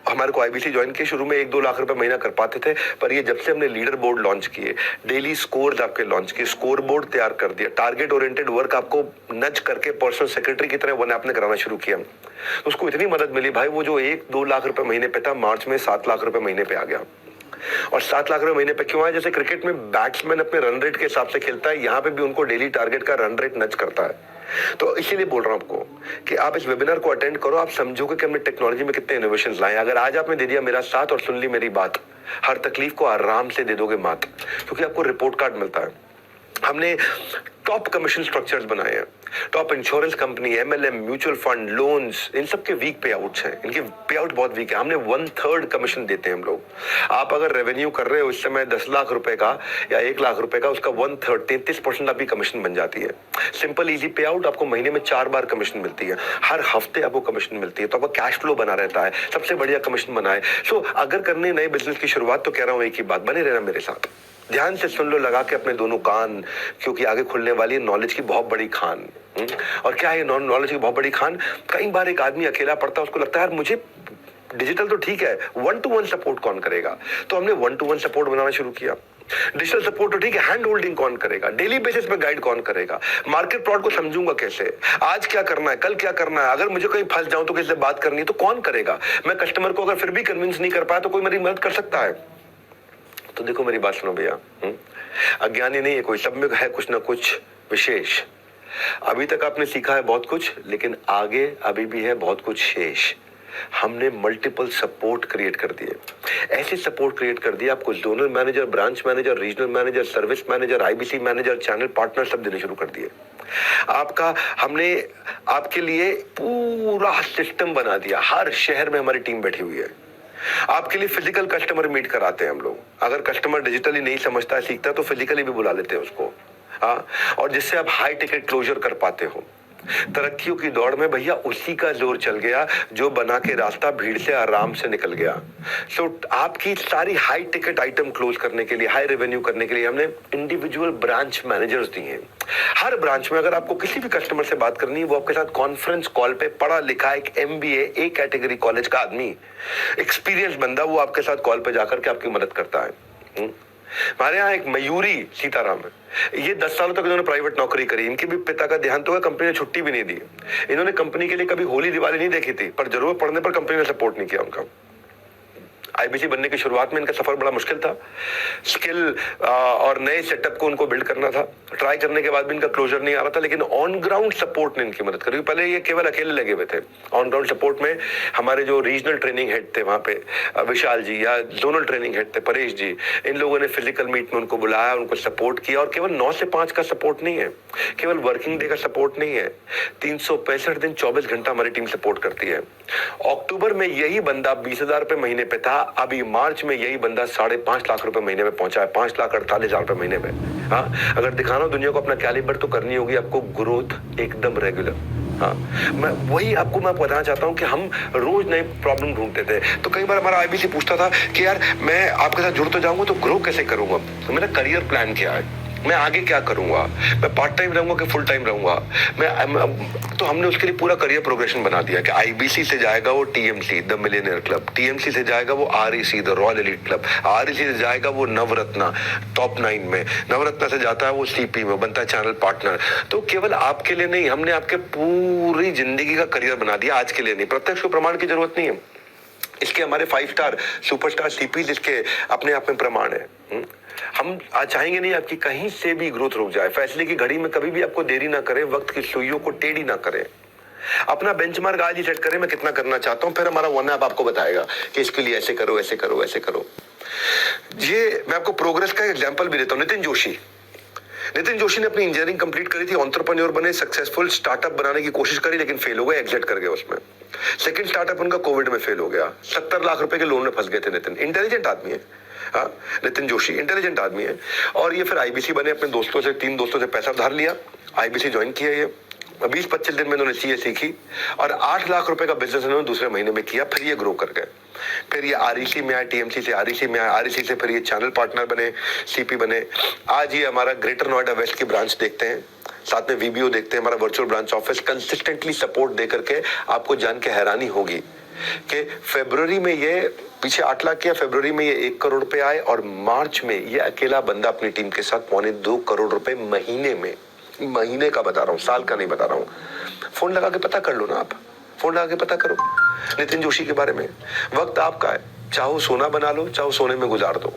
हमारे को आईबीसी ज्वाइन किए, शुरू में 1-2 लाख रुपए महीना कर पाते थे, पर ये जब से हमने लीडर बोर्ड लॉन्च किए, डेली स्कोर्स आपके लॉन्च किए, स्कोर बोर्ड तैयार कर दिया, टारगेट ओरिएंटेड वर्क आपको नच करके पर्सनल सेक्रेटरी की तरह वन आपने कराना शुरू किया, तो उसको इतनी मदद मिली भाई, वो जो 1-2 लाख रुपए महीने पे था, मार्च में 7 लाख रुपए महीने पे आ गया। और 7 लाख रुपए महीने पे क्यों आया? जैसे क्रिकेट में बैट्समैन अपने रन रेट के हिसाब से खेलता है, यहाँ पे भी उनको डेली टारगेट का रन रेट नच करता है। तो इसीलिए बोल रहा हूं आपको कि आप इस वेबिनार को अटेंड करो, आप समझोगे कि हमने टेक्नोलॉजी में कितने इनोवेशन लाए। अगर आज आपने दे दिया मेरा साथ और सुन ली मेरी बात, हर तकलीफ को आराम से दे दोगे मात, क्योंकि आपको रिपोर्ट कार्ड मिलता है। हमने टॉप कमीशन स्ट्रक्चर्स बनाए हैं, top insurance company, MLM, mutual fund, loans, इन सब के वीक पे आउट्स हैं, इनके पे आउट बहुत वीक है। हमने 1/3 कमीशन देते हैं हम लोग। आप अगर रेवेन्यू कर रहे हो इस समय 10 लाख रुपए का या 1 लाख रुपए का, उसका 1/3 33% आपकी कमीशन बन जाती है। सिंपल इजी पे आउट, आपको महीने में 4 बार कमीशन मिलती है, हर हफ्ते आपको कमीशन मिलती है, तो आपका कैश फ्लो बना रहता है, सबसे बढ़िया कमीशन बनाए। सो अगर करने नए बिजनेस की शुरुआत, तो कह रहा हूं एक ही बात, बने रहना मेरे साथ, ध्यान से सुन लो लगा के अपने दोनों कान, क्योंकि आगे खुलने वाली है नॉलेज की बहुत बड़ी खान। और क्या है नॉलेज की बहुत बड़ी खान? कई बार एक आदमी अकेला पढ़ता है, उसको लगता है यार मुझे डिजिटल तो ठीक है, 1-to-1 सपोर्ट कौन करेगा? तो हमने 1-to-1 सपोर्ट बनाना शुरू किया। डिजिटल सपोर्ट तो ठीक है, हैंड होल्डिंग कौन करेगा? डेली बेसिस पे गाइड कौन करेगा? मार्केट प्लॉट को समझूंगा कैसे? आज क्या करना है, कल क्या करना है? अगर मुझे कहीं फंस जाऊं तो किसी से बात करनी है तो कौन करेगा? मैं कस्टमर को अगर फिर भी कन्विंस नहीं कर पाया तो कोई मेरी मदद कर सकता है? तो देखो मेरी बात सुनो भैया, अज्ञानी नहीं है कोई, सब में है कुछ ना कुछ विशेष। अभी तक आपने सीखा है बहुत कुछ, लेकिन आगे अभी भी है बहुत कुछ शेष। हमने मल्टीपल सपोर्ट क्रिएट कर दिए, ऐसे सपोर्ट क्रिएट कर दिए आपको zonal manager, branch manager, regional manager, service manager, IBC manager, channel partner सब देने शुरू कर दिए। हमने आपके लिए पूरा सिस्टम बना दिया, हर शहर में हमारी टीम बैठी हुई है। आपके लिए फिजिकल कस्टमर मीट कराते हैं हम लोग। अगर कस्टमर डिजिटली नहीं समझता है, सीखता है, तो फिजिकली भी बुला लेते हैं उसको। हाँ, और जिससे आप हाई टिकट क्लोजर कर पाते हो। तरक्कियों की दौड़ में भैया उसी का जोर चल गया जो बना के रास्ता भीड़ से आराम से निकल गया। सो आपकी सारी हाई टिकट आइटम क्लोज करने के लिए, हाई रेवेन्यू करने के लिए हमने इंडिविजुअल ब्रांच मैनेजर्स दिए हैं। हर ब्रांच में अगर आपको किसी भी कस्टमर से बात करनी है, वो आपके साथ कॉन्फ्रेंस कॉल पे पढ़ा लिखा एक MBA A कैटेगरी कॉलेज का आदमी, एक्सपीरियंस बंदा, वो आपके साथ कॉल पे जाकर के आपकी मदद करता है। हमारे यहाँ एक मयूरी सीताराम है, ये 10 सालों तक इन्होंने प्राइवेट नौकरी करी। इनके भी पिता का देहांत हुआ, कंपनी ने छुट्टी भी नहीं दी। इन्होंने कंपनी के लिए कभी होली दिवाली नहीं देखी थी, पर जरूरत पड़ने पर कंपनी ने सपोर्ट नहीं किया उनका। आईबीसी बनने की शुरुआत में इनका सफर बड़ा मुश्किल था, स्किल और नए सेटअप को उनको बिल्ड करना था। ट्राई करने के बाद भी इनका क्लोजर नहीं आ रहा था, लेकिन ऑन ग्राउंड सपोर्ट ने इनकी मदद करी। पहले ये केवल अकेले लगे हुए थे। ऑन ग्राउंड सपोर्ट में हमारे जो रीजनल ट्रेनिंग हेड थे वहां पे विशाल जी, या जोनल ट्रेनिंग हेड थे परेश जी, इन लोगों ने फिजिकल मीट में उनको बुलाया, उनको सपोर्ट किया। और केवल 9 से 5 का सपोर्ट नहीं है, केवल वर्किंग डे का सपोर्ट नहीं है, 365 दिन 24 घंटा हमारी टीम सपोर्ट करती है। अक्टूबर में यही बंदा 20,000 रुपए महीने पे था, अभी मार्च में यही बंदा 5.5 लाख रुपए महीने में पहुंचा है, 5,48,000 रुपए महीने में। हाँ, अगर दिखाना हो दुनिया को अपना कैलिबर, तो करनी होगी आपको ग्रोथ एकदम रेगुलर। हाँ, मैं बताना चाहता हूं कि हम रोज नए प्रॉब्लम ढूंढते थे। तो कई बार हमारा आईबीसी पूछता था कि यार मैं आपके साथ जुड़ तो जाऊंगा, तो ग्रो कैसे करूंगा? तो मेरा करियर प्लान क्या है, मैं आगे क्या करूंगा, मैं पार्ट टाइम रहूंगा कि फुल टाइम रहूंगा तो हमने उसके लिए पूरा करियर प्रोग्रेशन बना दिया कि आईबीसी से जाएगा वो TMC the millionaire club, TMC से जाएगा वो REC the royal elite club, REC से जाएगा वो नवरत्ना टॉप 9 में, नवरत्ना से जाता है वो सीपी में, बनता है चैनल पार्टनर। तो केवल आपके लिए नहीं, हमने आपके पूरी जिंदगी का करियर बना दिया, आज के लिए नहीं। प्रत्यक्ष को प्रमाण की जरूरत नहीं है, इसके हमारे 5 स्टार सुपरस्टार सीपीज इसके अपने आप में प्रमाण है। हम आज चाहेंगे नहीं आपकी कहीं से भी ग्रोथ रुक जाए। फैसले की घड़ी में कभी भी आपको देरी ना करें, वक्त की सुइयों को टेढ़ी ना करें। अपना बेंचमार्क आज ही सेट करें, मैं कितना करना चाहता हूं, फिर हमारा वन ऐप आपको बताएगा कि इसके लिए ऐसे करो, ऐसे करो, ऐसे करो। ये मैं आपको प्रोग्रेस का एग्जांपल भी देता हूं। नितिन जोशी ने अपनी इंजीनियरिंग कंप्लीट करी थी, एंटरप्रेन्योर बने, सक्सेसफुल स्टार्टअप बनाने की कोशिश करी, लेकिन फेल हो गए, एग्जिट कर गए उसमें। सेकंड स्टार्टअप उनका कोविड में फेल हो गया, 70 लाख रुपए के लोन में फंस गए थे। नितिन इंटेलिजेंट आदमी है, हाँ, नितिन जोशी इंटेलिजेंट आदमी है। और ये फिर आईबीसी बने, अपने 3 दोस्तों से पैसा उधार लिया, आईबीसी ज्वाइन किया। ये 20-25 दिन में इन्होंने सीए सीखी और 8 लाख रुपए का बिजनेस इन्होंने दूसरे महीने में किया। फिर ये ग्रो कर गए, फिर ये आरईसी में आए, टीएमसी से आरईसी में आए, आरईसी से फिर ये चैनल पार्टनर बने, सीपी बने। आज ये हमारा ग्रेटर नोएडा वेस्ट की ब्रांच देखते हैं, साथ में वीबीओ देखते हैं, हमारा virtual branch office consistently support दे करके आपको जान के हैरानी होगी कि फरवरी में ये पीछे 8 लाख किया, फरवरी में ये 1 करोड़ रुपए आए और मार्च में ये अकेला बंदा अपनी टीम के साथ 2.25 करोड़ रुपए महीने का बता रहा हूँ, साल का नहीं बता रहा हूँ। फोन लगा के पता कर लो ना, आप फोन लगा के पता करो नितिन जोशी के बारे में। वक्त आपका है, चाहो सोना बना लो, चाहो सोने में गुजार दो।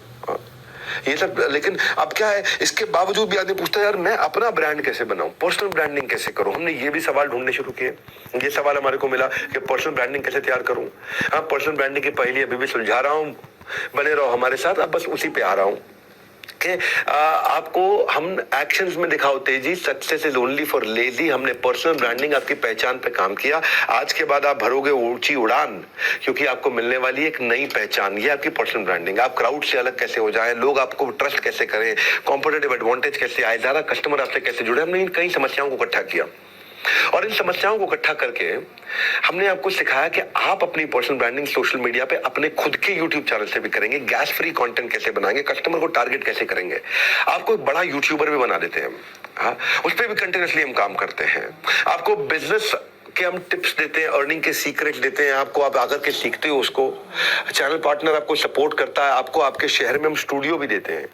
ये सब, लेकिन अब क्या है, इसके बावजूद भी आदमी पूछता है यार मैं अपना ब्रांड कैसे बनाऊं, पर्सनल ब्रांडिंग कैसे करूं। हमने ये भी सवाल ढूंढने शुरू किए। ये सवाल हमारे को मिला कि पर्सनल ब्रांडिंग कैसे तैयार करूं। हाँ, पर्सनल ब्रांडिंग की पहली अभी भी सुलझा रहा हूं, बने रहो हमारे साथ। अब बस उसी पे आ रहा हूं कि आपको हम एक्शंस में दिखाओ तेजी, success is only for lazy. हमने पर्सनल ब्रांडिंग, आपकी पहचान पे काम किया। आज के बाद आप भरोगे ऊंची उड़ान, क्योंकि आपको मिलने वाली एक नई पहचान, ये आपकी पर्सनल ब्रांडिंग। आप क्राउड से अलग कैसे हो जाएं, लोग आपको ट्रस्ट कैसे करें, कॉम्पिटिटिव एडवांटेज कैसे आए, ज्यादा कस्टमर आपसे कैसे जुड़े। हमने इन कई समस्याओं को इकट्ठा किया और इन समस्याओं को इकट्ठा करके हमने आपको सिखाया कि आप अपनी पर्सनल ब्रांडिंग सोशल मीडिया पे अपने खुद के यूट्यूब चैनल से भी करेंगे, गैस फ्री कंटेंट कैसे बनाएंगे, कस्टमर को टारगेट कैसे करेंगे, आपको एक बड़ा यूट्यूबर भी बना देते हैं। हाँ, उस पर भी कंटिन्यूसली हम काम करते हैं। आपको बिजनेस के हम टिप्स देते हैं, अर्निंग के सीक्रेट देते हैं आपको, आप आकर के सीखते हो उसको। चैनल पार्टनर आपको सपोर्ट करता है, आपको आपके शहर में हम स्टूडियो भी देते हैं।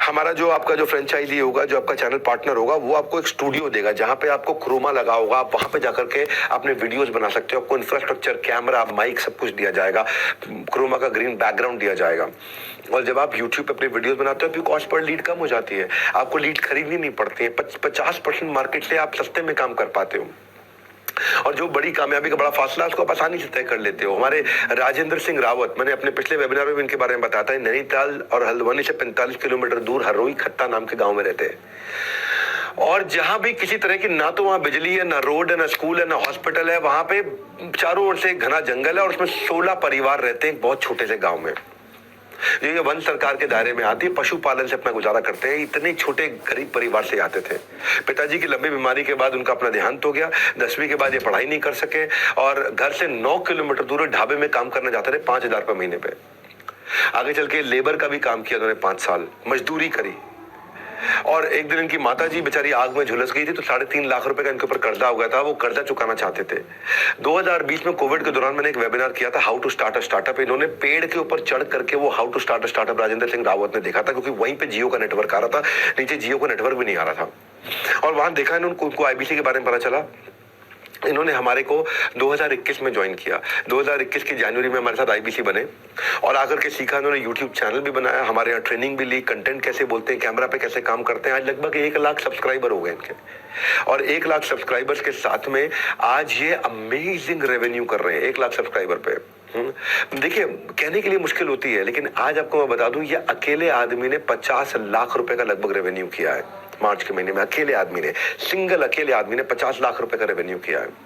हमारा जो आपका जो फ्रेंचाइजी होगा, जो आपका चैनल पार्टनर होगा, वो आपको एक स्टूडियो देगा जहां पे आपको क्रोमा लगा होगा, आप वहां पे जाकर के अपने वीडियोस बना सकते हो। आपको इंफ्रास्ट्रक्चर, कैमरा, माइक सब कुछ दिया जाएगा, क्रोमा का ग्रीन बैकग्राउंड दिया जाएगा। और जब आप YouTube पे अपने वीडियोस बनाते हो तो कॉस्ट पर लीड कम हो जाती है, आपको लीड खरीदनी नहीं पड़ती है। 50% मार्केट से आप सस्ते में काम कर पाते हो और जो बड़ी कामयाबी का बड़ा फासला उसको आप आसानी से तय कर लेते हो। हमारे राजेंद्र सिंह रावत, मैंने अपने पिछले वेबिनार में भी इनके बारे में बताया था, नैनीताल और हल्द्वानी से 45 किलोमीटर दूर हरोई खत्ता नाम के गांव में रहते हैं। और जहां भी किसी तरह की ना तो वहां बिजली है, ना रोड है, ना स्कूल है, ना हॉस्पिटल है, वहां पे चारों ओर से घना जंगल है और उसमें 16 परिवार रहते हैं बहुत छोटे से गाँव में। ये वन सरकार के दायरे में आती है, पशुपालन से अपना गुजारा करते हैं। इतने छोटे गरीब परिवार से आते थे। पिताजी की लंबी बीमारी के बाद उनका अपना देहांत हो गया। 10वीं के बाद ये पढ़ाई नहीं कर सके और घर से 9 किलोमीटर दूर ढाबे में काम करने जाते थे 5,000 रुपए महीने पे। आगे चल के लेबर का भी काम किया उन्होंने, 5 साल मजदूरी करी। और एक दिन इनकी माताजी बेचारी आग में झुलस गई थी तो 3.5 लाख रुपए का इनके ऊपर कर्जा हो गया था, वो कर्जा चुकाना चाहते थे। 2020 में कोविड के दौरान मैंने एक वेबिनार किया था, how to start a startup. इन्होंने पेड़ के ऊपर चढ़ करके वो how to start a startup Rajendra Singh Rawat ने देखा था, क्योंकि वहीं पे जियो का नेटवर्क आ रहा था, नीचे जियो का नेटवर्क भी नहीं आ रहा था। और वहां देखा इन्होंने, उनको IBC के बारे में पता चला। इन्होंने हमारे को 2021 में ज्वाइन किया। 2021 की जनवरी में हमारे साथ IBC बने और आकर के सीखा। इन्होंने यूट्यूब चैनल भी बनाया, हमारे यहाँ ट्रेनिंग भी ली, कंटेंट कैसे बोलते हैं, कैमरा पे कैसे काम करते हैं। आज लगभग 1 लाख सब्सक्राइबर हो गए इनके और 1 लाख सब्सक्राइबर्स के साथ में आज ये अमेजिंग रेवेन्यू कर रहे हैं 1 लाख सब्सक्राइबर पे। देखिए, कहने के लिए मुश्किल होती है, लेकिन आज आपको मैं बता दूं, ये अकेले आदमी ने 50 लाख रुपए का लगभग रेवेन्यू किया है मार्च के महीने में। अकेले आदमी ने, सिंगल अकेले आदमी ने 50 लाख रुपए का रेवेन्यू किया है।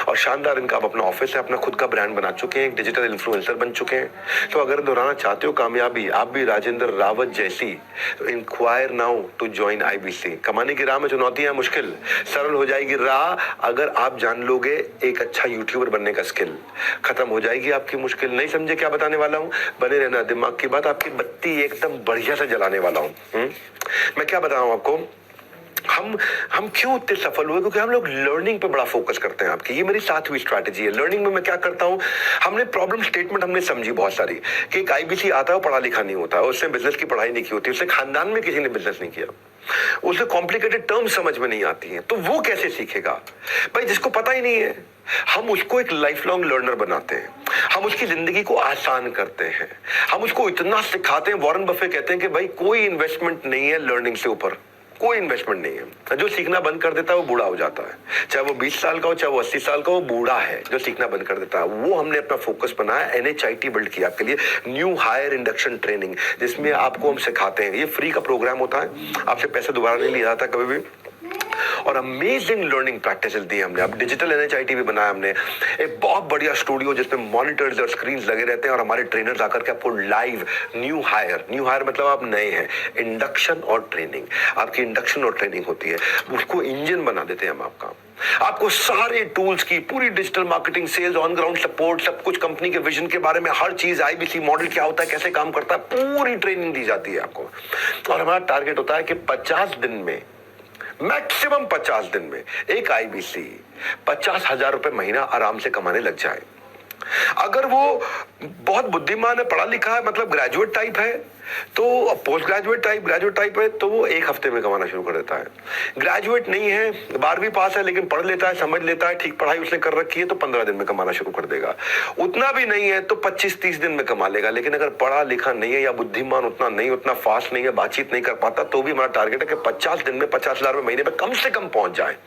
और शानदार इनका अपना ऑफिस है, अपना खुद का ब्रांड बना चुके हैं, एक डिजिटल इन्फ्लुएंसर बन चुके हैं। तो अगर दोहराना चाहते हो कामयाबी आप भी राजेंद्र रावत जैसी, तो enquire now to join IBC। कमाने की राह में चुनौतियां मुश्किल, सरल हो जाएगी राह अगर आप जान लोगे एक अच्छा यूट्यूबर बनने का स्किल। खत्म हो जाएगी आपकी मुश्किल। नहीं समझे क्या बताने वाला हूँ, बने रहना, दिमाग की बात आपकी बत्ती एकदम बढ़िया से जलाने वाला हूँ। मैं क्या बताऊँ आपको, हम क्यों इतने सफल हुए, क्योंकि हम लोग लर्निंग पे बड़ा फोकस करते हैं। आपकी ये मेरी 7वीं स्ट्रैटेजी है। लर्निंग में मैं क्या करता हूं, हमने प्रॉब्लम स्टेटमेंट हमने समझी बहुत सारी कि एक IBC आता है, पढ़ा लिखा नहीं होता, उसने बिजनेस की पढ़ाई नहीं की होती, उससे खानदान में किसी ने बिजनेस नहीं किया, उसे कॉम्प्लिकेटेड टर्म समझ में नहीं आती है, तो वो कैसे सीखेगा भाई, जिसको पता ही नहीं है। हम उसको एक लाइफ लॉन्ग लर्नर बनाते हैं, हम उसकी जिंदगी को आसान करते हैं, हम उसको इतना सिखाते हैं। वॉरेन बफे कहते हैं कि भाई कोई इन्वेस्टमेंट नहीं है लर्निंग से ऊपर, कोई इन्वेस्टमेंट नहीं है। जो सीखना बंद कर देता है वो बूढ़ा हो जाता है, चाहे वो 20 साल का हो, चाहे वो 80 साल का हो, बूढ़ा है जो सीखना बंद कर देता है। वो हमने अपना फोकस बनाया, NHIT बिल्ड किया आपके लिए, न्यू हायर इंडक्शन ट्रेनिंग, जिसमें आपको हम सिखाते हैं। ये फ्री का प्रोग्राम होता है, आपसे पैसे दोबारा नहीं लिया जाता कभी भी, और अमेजिंग लर्निंग प्रैक्टिसेस दी हमने। अब डिजिटल NHIT भी बनाया हमने, एक बहुत बढ़िया स्टूडियो जिसमें मॉनिटर्स और स्क्रीन लगे रहते हैं और हमारे ट्रेनर्स आकर के आपको लाइव न्यू हायर मतलब आप नए हैं, इंडक्शन और ट्रेनिंग, आपकी इंडक्शन और ट्रेनिंग होती है, उसको इंजन बना देते हैं हम आपका। आपको सारे टूल्स की पूरी digital marketing, sales, on ground support, सब कुछ, कंपनी के विजन के बारे में हर चीज, IBC मॉडल क्या होता है, कैसे काम करता है, पूरी ट्रेनिंग दी जाती है आपको। और हमारा टारगेट होता है कि 50 दिन में, मैक्सिमम 50 दिन में एक IBC 50,000 रुपए महीना आराम से कमाने लग जाए। अगर वो बहुत बुद्धिमान है, पढ़ा लिखा है, मतलब ग्रेजुएट टाइप है, तो पोस्ट ग्रेजुएट टाइप है, तो वो एक हफ्ते में कमाना शुरू कर देता है। ग्रेजुएट नहीं है, 12वीं पास है, लेकिन पढ़ लेता है, समझ लेता है, ठीक पढ़ाई उसने कर रखी है, तो 15 दिन में कमाना शुरू कर देगा। उतना भी नहीं है तो 25-30 दिन में कमा लेगा। लेकिन अगर पढ़ा लिखा नहीं है या बुद्धिमान उतना नहीं, उतना फास्ट नहीं है, बातचीत नहीं कर पाता, तो भी हमारा टारगेट है कि 50 दिन में 50,000 रुपए महीने में कम से कम पहुंच जाए।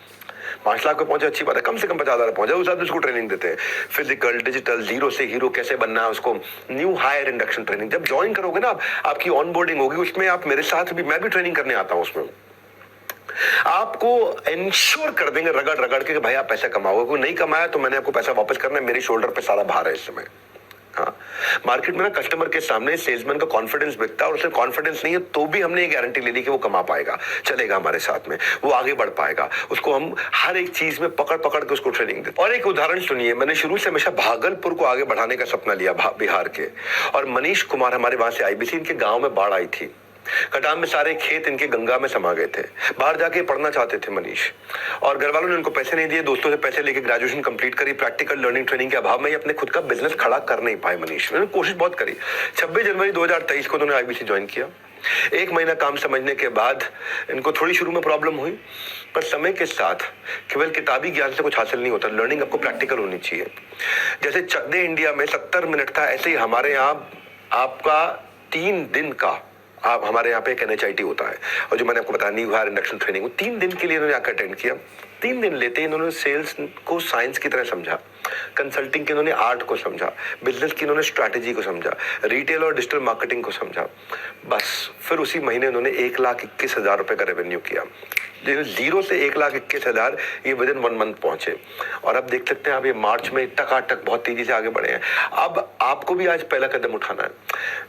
5 लाख पे पहुंचे अच्छी बात है, कम से कम 50,000 पहुंच जाए। उस हिसाब से उसको ट्रेनिंग देते हैं, फिजिकल, डिजिटल, जीरो से हीरो कैसे बनना है, उसको न्यू हायर इंडक्शन ट्रेनिंग। जब ज्वाइन करोगे ना, आपकी ऑनबोर्डिंग होगी, उसमें आप मेरे साथ भी, मैं भी ट्रेनिंग करने आता हूं उसमें। आपको इंश्योर कर देंगे रगड़ रगड़ के कि भाई आप पैसा कमाओगे। कोई नहीं कमाया तो मैंने आपको पैसा वापस करना है, मेरे शोल्डर पे सारा भार है इस समय। हाँ, मार्केट में ना कस्टमर के सामने सेल्समैन का कॉन्फिडेंस बिकता है, और उसमें कॉन्फिडेंस नहीं है तो भी हमने ये गारंटी ले ली कि वो कमा पाएगा, चलेगा हमारे साथ में, वो आगे बढ़ पाएगा। उसको हम हर एक चीज में पकड़ पकड़ के उसको ट्रेनिंग देते। और एक उदाहरण सुनिए, मैंने शुरू से हमेशा भागलपुर को आगे बढ़ाने का सपना लिया, बिहार के, और मनीष कुमार हमारे वहां से आईबीसी, इनके गांव में बाढ़ आई थी, कटाम में सारे खेत इनके गंगा में समा गए थे। बाहर जाके पढ़ना चाहते थे मनीष, और घर वालों ने उनको पैसे नहीं दिए, दोस्तों से पैसे लेके ग्रेजुएशन कंप्लीट करी। प्रैक्टिकल लर्निंग ट्रेनिंग के अभाव में अपने खुद का बिजनेस खड़ा कर नहीं पाए मनीष। उन्होंने कोशिश बहुत करी। 26 जनवरी 2023 को उन्होंने आईबीसी ज्वाइन किया। 1 महीना काम समझने के बाद इनको थोड़ी शुरू में प्रॉब्लम हुई, पर समय के साथ केवल किताबी ज्ञान से कुछ हासिल नहीं होता, लर्निंग आपको प्रैक्टिकल होनी चाहिए। जैसे चक दे इंडिया में 70 मिनट था, ऐसे ही हमारे यहाँ आपका 3 दिन का, आप हमारे यहाँ पे एक NHIT होता है, और जो मैंने आपको बताया न्यू हायर इंडक्शन ट्रेनिंग, वो 3 दिन के लिए इन्होंने आकर अटेंड किया। 3 दिन लेते इन्होंने सेल्स को साइंस की तरह समझा, कंसल्टिंग की इन्होंने आर्ट को समझा, बिजनेस की इन्होंने स्ट्रैटेजी को समझा, रिटेल और डिजिटल मार्केटिंग को समझा। बस फिर उसी महीने उन्होंने 1,21,000 रुपए का रेवेन्यू किया। जीरो से 1,21,000 ये विदिन 1 मंथ पहुंचे। और अब देख सकते हैं आप, ये मार्च में टकाटक बहुत तेजी से आगे बढ़े हैं। अब आपको भी आज पहला कदम उठाना है।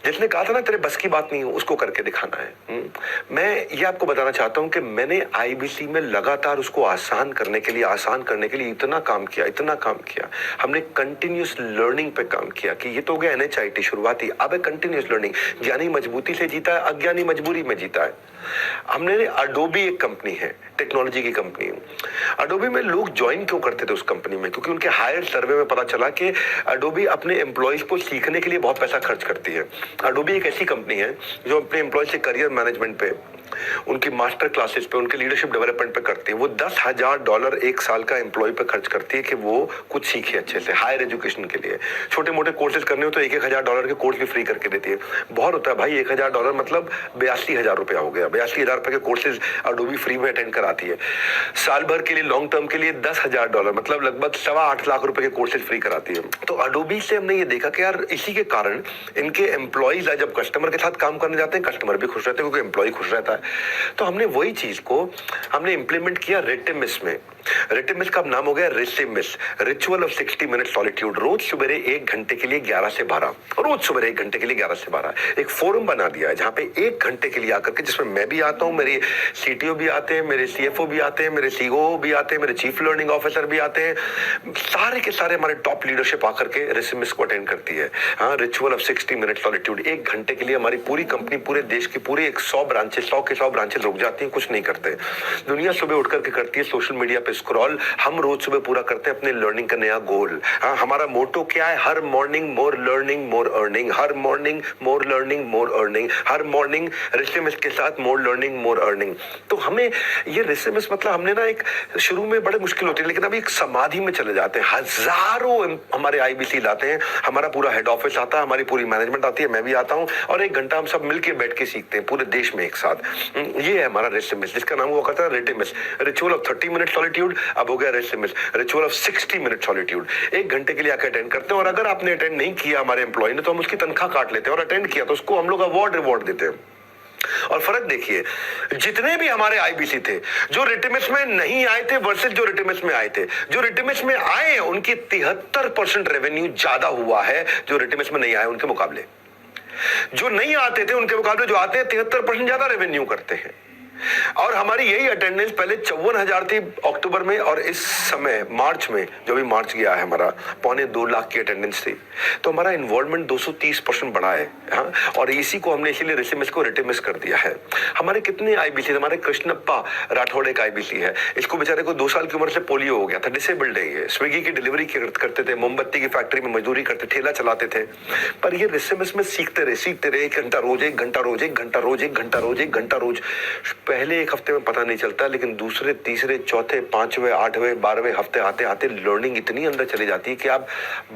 जिसने कहा था ना तेरे बस की बात नहीं हो, उसको करके दिखाना है। मैं ये आपको बताना चाहता हूं कि मैंने आईबीसी में लगातार उसको आसान करने के लिए इतना काम किया। हमने कंटिन्यूस लर्निंग पे काम किया कि ये तो हो गया NHIT शुरुआती, अब है कंटिन्यूस लर्निंग। ज्ञानी मजबूती से जीता है, अज्ञानी मजबूरी में जीता है। हमने अडोबी, एक कंपनी है, टेक्नोलॉजी की कंपनी। अडोबी में लोग ज्वाइन क्यों करते थे उस कंपनी में? क्योंकि उनके हायर सर्वे में पता चला कि अडोबी अपने एम्प्लॉयज को सीखने के लिए बहुत पैसा खर्च करती है। अडोबी एक ऐसी कंपनी है जो अपने एम्प्लॉयज के करियर मैनेजमेंट पे, उनकी मास्टर क्लासेस पे, उनके लीडरशिप डेवलपमेंट पे करती है। वो $10,000 एक साल का एम्प्लॉय पे खर्च करती है कि वो कुछ सीखे अच्छे से, हायर एजुकेशन के लिए। छोटे मोटे कोर्सेज करने हो तो $1,000 के कोर्स भी फ्री करके देती है। बहुत होता है भाई, $1,000 मतलब 82,000 रुपया हो गया। 82,000 रुपए के कोर्सेज अडोबी फ्री में अटेंड कराती है। साल भर के लिए, लॉन्ग टर्म के लिए $10,000 मतलब लगभग 8.25 लाख रुपए के कोर्सेज फ्री कराती है। तो अडोबी से हमने ये देखा कि यार इसी के कारण इनके एम्प्लॉयज जब कस्टमर के साथ काम करने जाते हैं, कस्टमर भी खुश रहते हैं क्योंकि एम्प्लॉय खुश रहता है। तो हमने वही चीज को हमने इंप्लीमेंट किया रेटिमिस में। रेटिमिस का नाम हो गया रिसिमिस, रिचुअल ऑफ 60 मिनट सॉलिट्यूड। रोज सुबह 1 घंटे के लिए 11 से 12, रोज सुबह 1 घंटे के लिए 11 से 12 एक फोरम बना दिया है जहां पे 1 घंटे के लिए आकर के, जिसमें मैं भी आता हूं, मेरे CTO भी आते हैं, मेरे CFO भी आते हैं, मेरे COO भी आते हैं, मेरे चीफ लर्निंग ऑफिसर भी आते हैं, सारे के सारे हमारे टॉप लीडरशिप आकर के रिसिमिस को अटेंड करती है। हाँ, रिचुअल ऑफ 60 मिनट सॉलिट्यूड। 1 घंटे के लिए हमारी पूरी कंपनी, पूरे देश की पूरे 100 ब्रांचेस, 100 के 100 ब्रांचेस रुक जाती हैं, कुछ नहीं करते। दुनिया सुबह उठ करके करती है सोशल मीडिया पे स्क्रॉल, हम रोज सुबह पूरा करते हैं अपने लर्निंग का नया गोल। हाँ, हमारा मोटो क्या है? हर morning more learning more earning, हर morning more learning more earning, हर मॉर्निंग रिसिमिस के साथ मोर लर्निंग मोर अर्निंग। तो हमें ये रिसिमिस मतलब हमने ना एक शुरू में बड़े मुश्किल होती है, लेकिन अभी एक समाधि में चले जाते हैं। हजारों हमारे आईबीसी लाते हैं, हमारा पूरा हेड ऑफिस आता है, हमारी पूरी मैनेजमेंट आती है, मैं भी आता हूं, और 1 घंटा हम सब मिलकर बैठ के सीखते हैं पूरे देश में एक साथ। ये है हमारा रिसिमिस, जिसका नाम हुआ करता है रेटिमिस। रिचुअल ऑफ 30 मिनट सॉलिट्यूड अब हो गया रिसिमिस, रिचुअल ऑफ 60 मिनट सॉलिट्यूड। 1 घंटे के लिए आकर अटेंड करते हैं, और अगर आपने अटेंड नहीं किया हमारे एम्प्लॉय ने, तो हम उसकी तनख्वाह काट लेते हैं, और अटेंड किया तो उसको हम लोग रिवॉर्ड देते हैं। और फर्क देखिए, जितने भी हमारे आईबीसी थे जो रिटिमिस में नहीं आए थे वर्सेस जो रिटिमिस में आए थे, जो रिटिमिस में आए उनकी 73% रेवेन्यू ज्यादा हुआ है जो रिटिमिस में नहीं आए उनके मुकाबले। जो नहीं आते थे उनके मुकाबले जो आते हैं 73% ज्यादा रेवेन्यू करते हैं। और हमारी यही अटेंडेंस पहले 54,000 थी अक्टूबर में, और इस समय मार्च में, जो भी मार्च गया है हमारा, 2.25 लाख की अटेंडेंस थी। तो हमारा इन्वॉल्वमेंट 230% बढ़ा है। हाँ, और इसी को हमने इसीलिए रेसिमिस को रेटिमिस कर दिया है। हमारे कितने आईबीसी, हमारे कृष्णप्पा राठौड़ एक आईबीसी है, इसको बेचारे को 2 साल की उम्र से पोलियो हो गया था, डिसेबल्ड है ये। स्विगी की डिलीवरी करते थे, मोमबत्ती की फैक्ट्री में मजदूरी करते, ठेला चलाते थे, पर ये रेसिमिस में सीखते रहे 1 घंटा रोज, 1 घंटा रोज, 1 घंटा रोज, 1 घंटा रोज, 1 घंटा रोज। पहले 1 हफ्ते में पता नहीं चलता, लेकिन दूसरे, तीसरे, चौथे, 5वें, 8वें, 12वें हफ्ते आते आते लर्निंग इतनी अंदर चली जाती है कि आप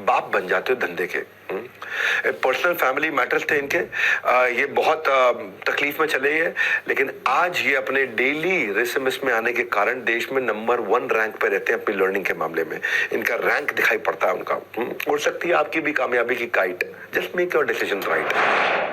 बाप बन जाते हो धंधे के। पर्सनल फैमिली मैटर्स थे इनके, ये बहुत तकलीफ में चले हैं, लेकिन आज ये अपने डेली रेसिमिस में आने के कारण देश में नंबर 1 रैंक पे रहते हैं अपनी लर्निंग के मामले में। इनका रैंक दिखाई पड़ता है उनका। उड़ सकती है आपकी भी कामयाबी की kite. Just make your decision right.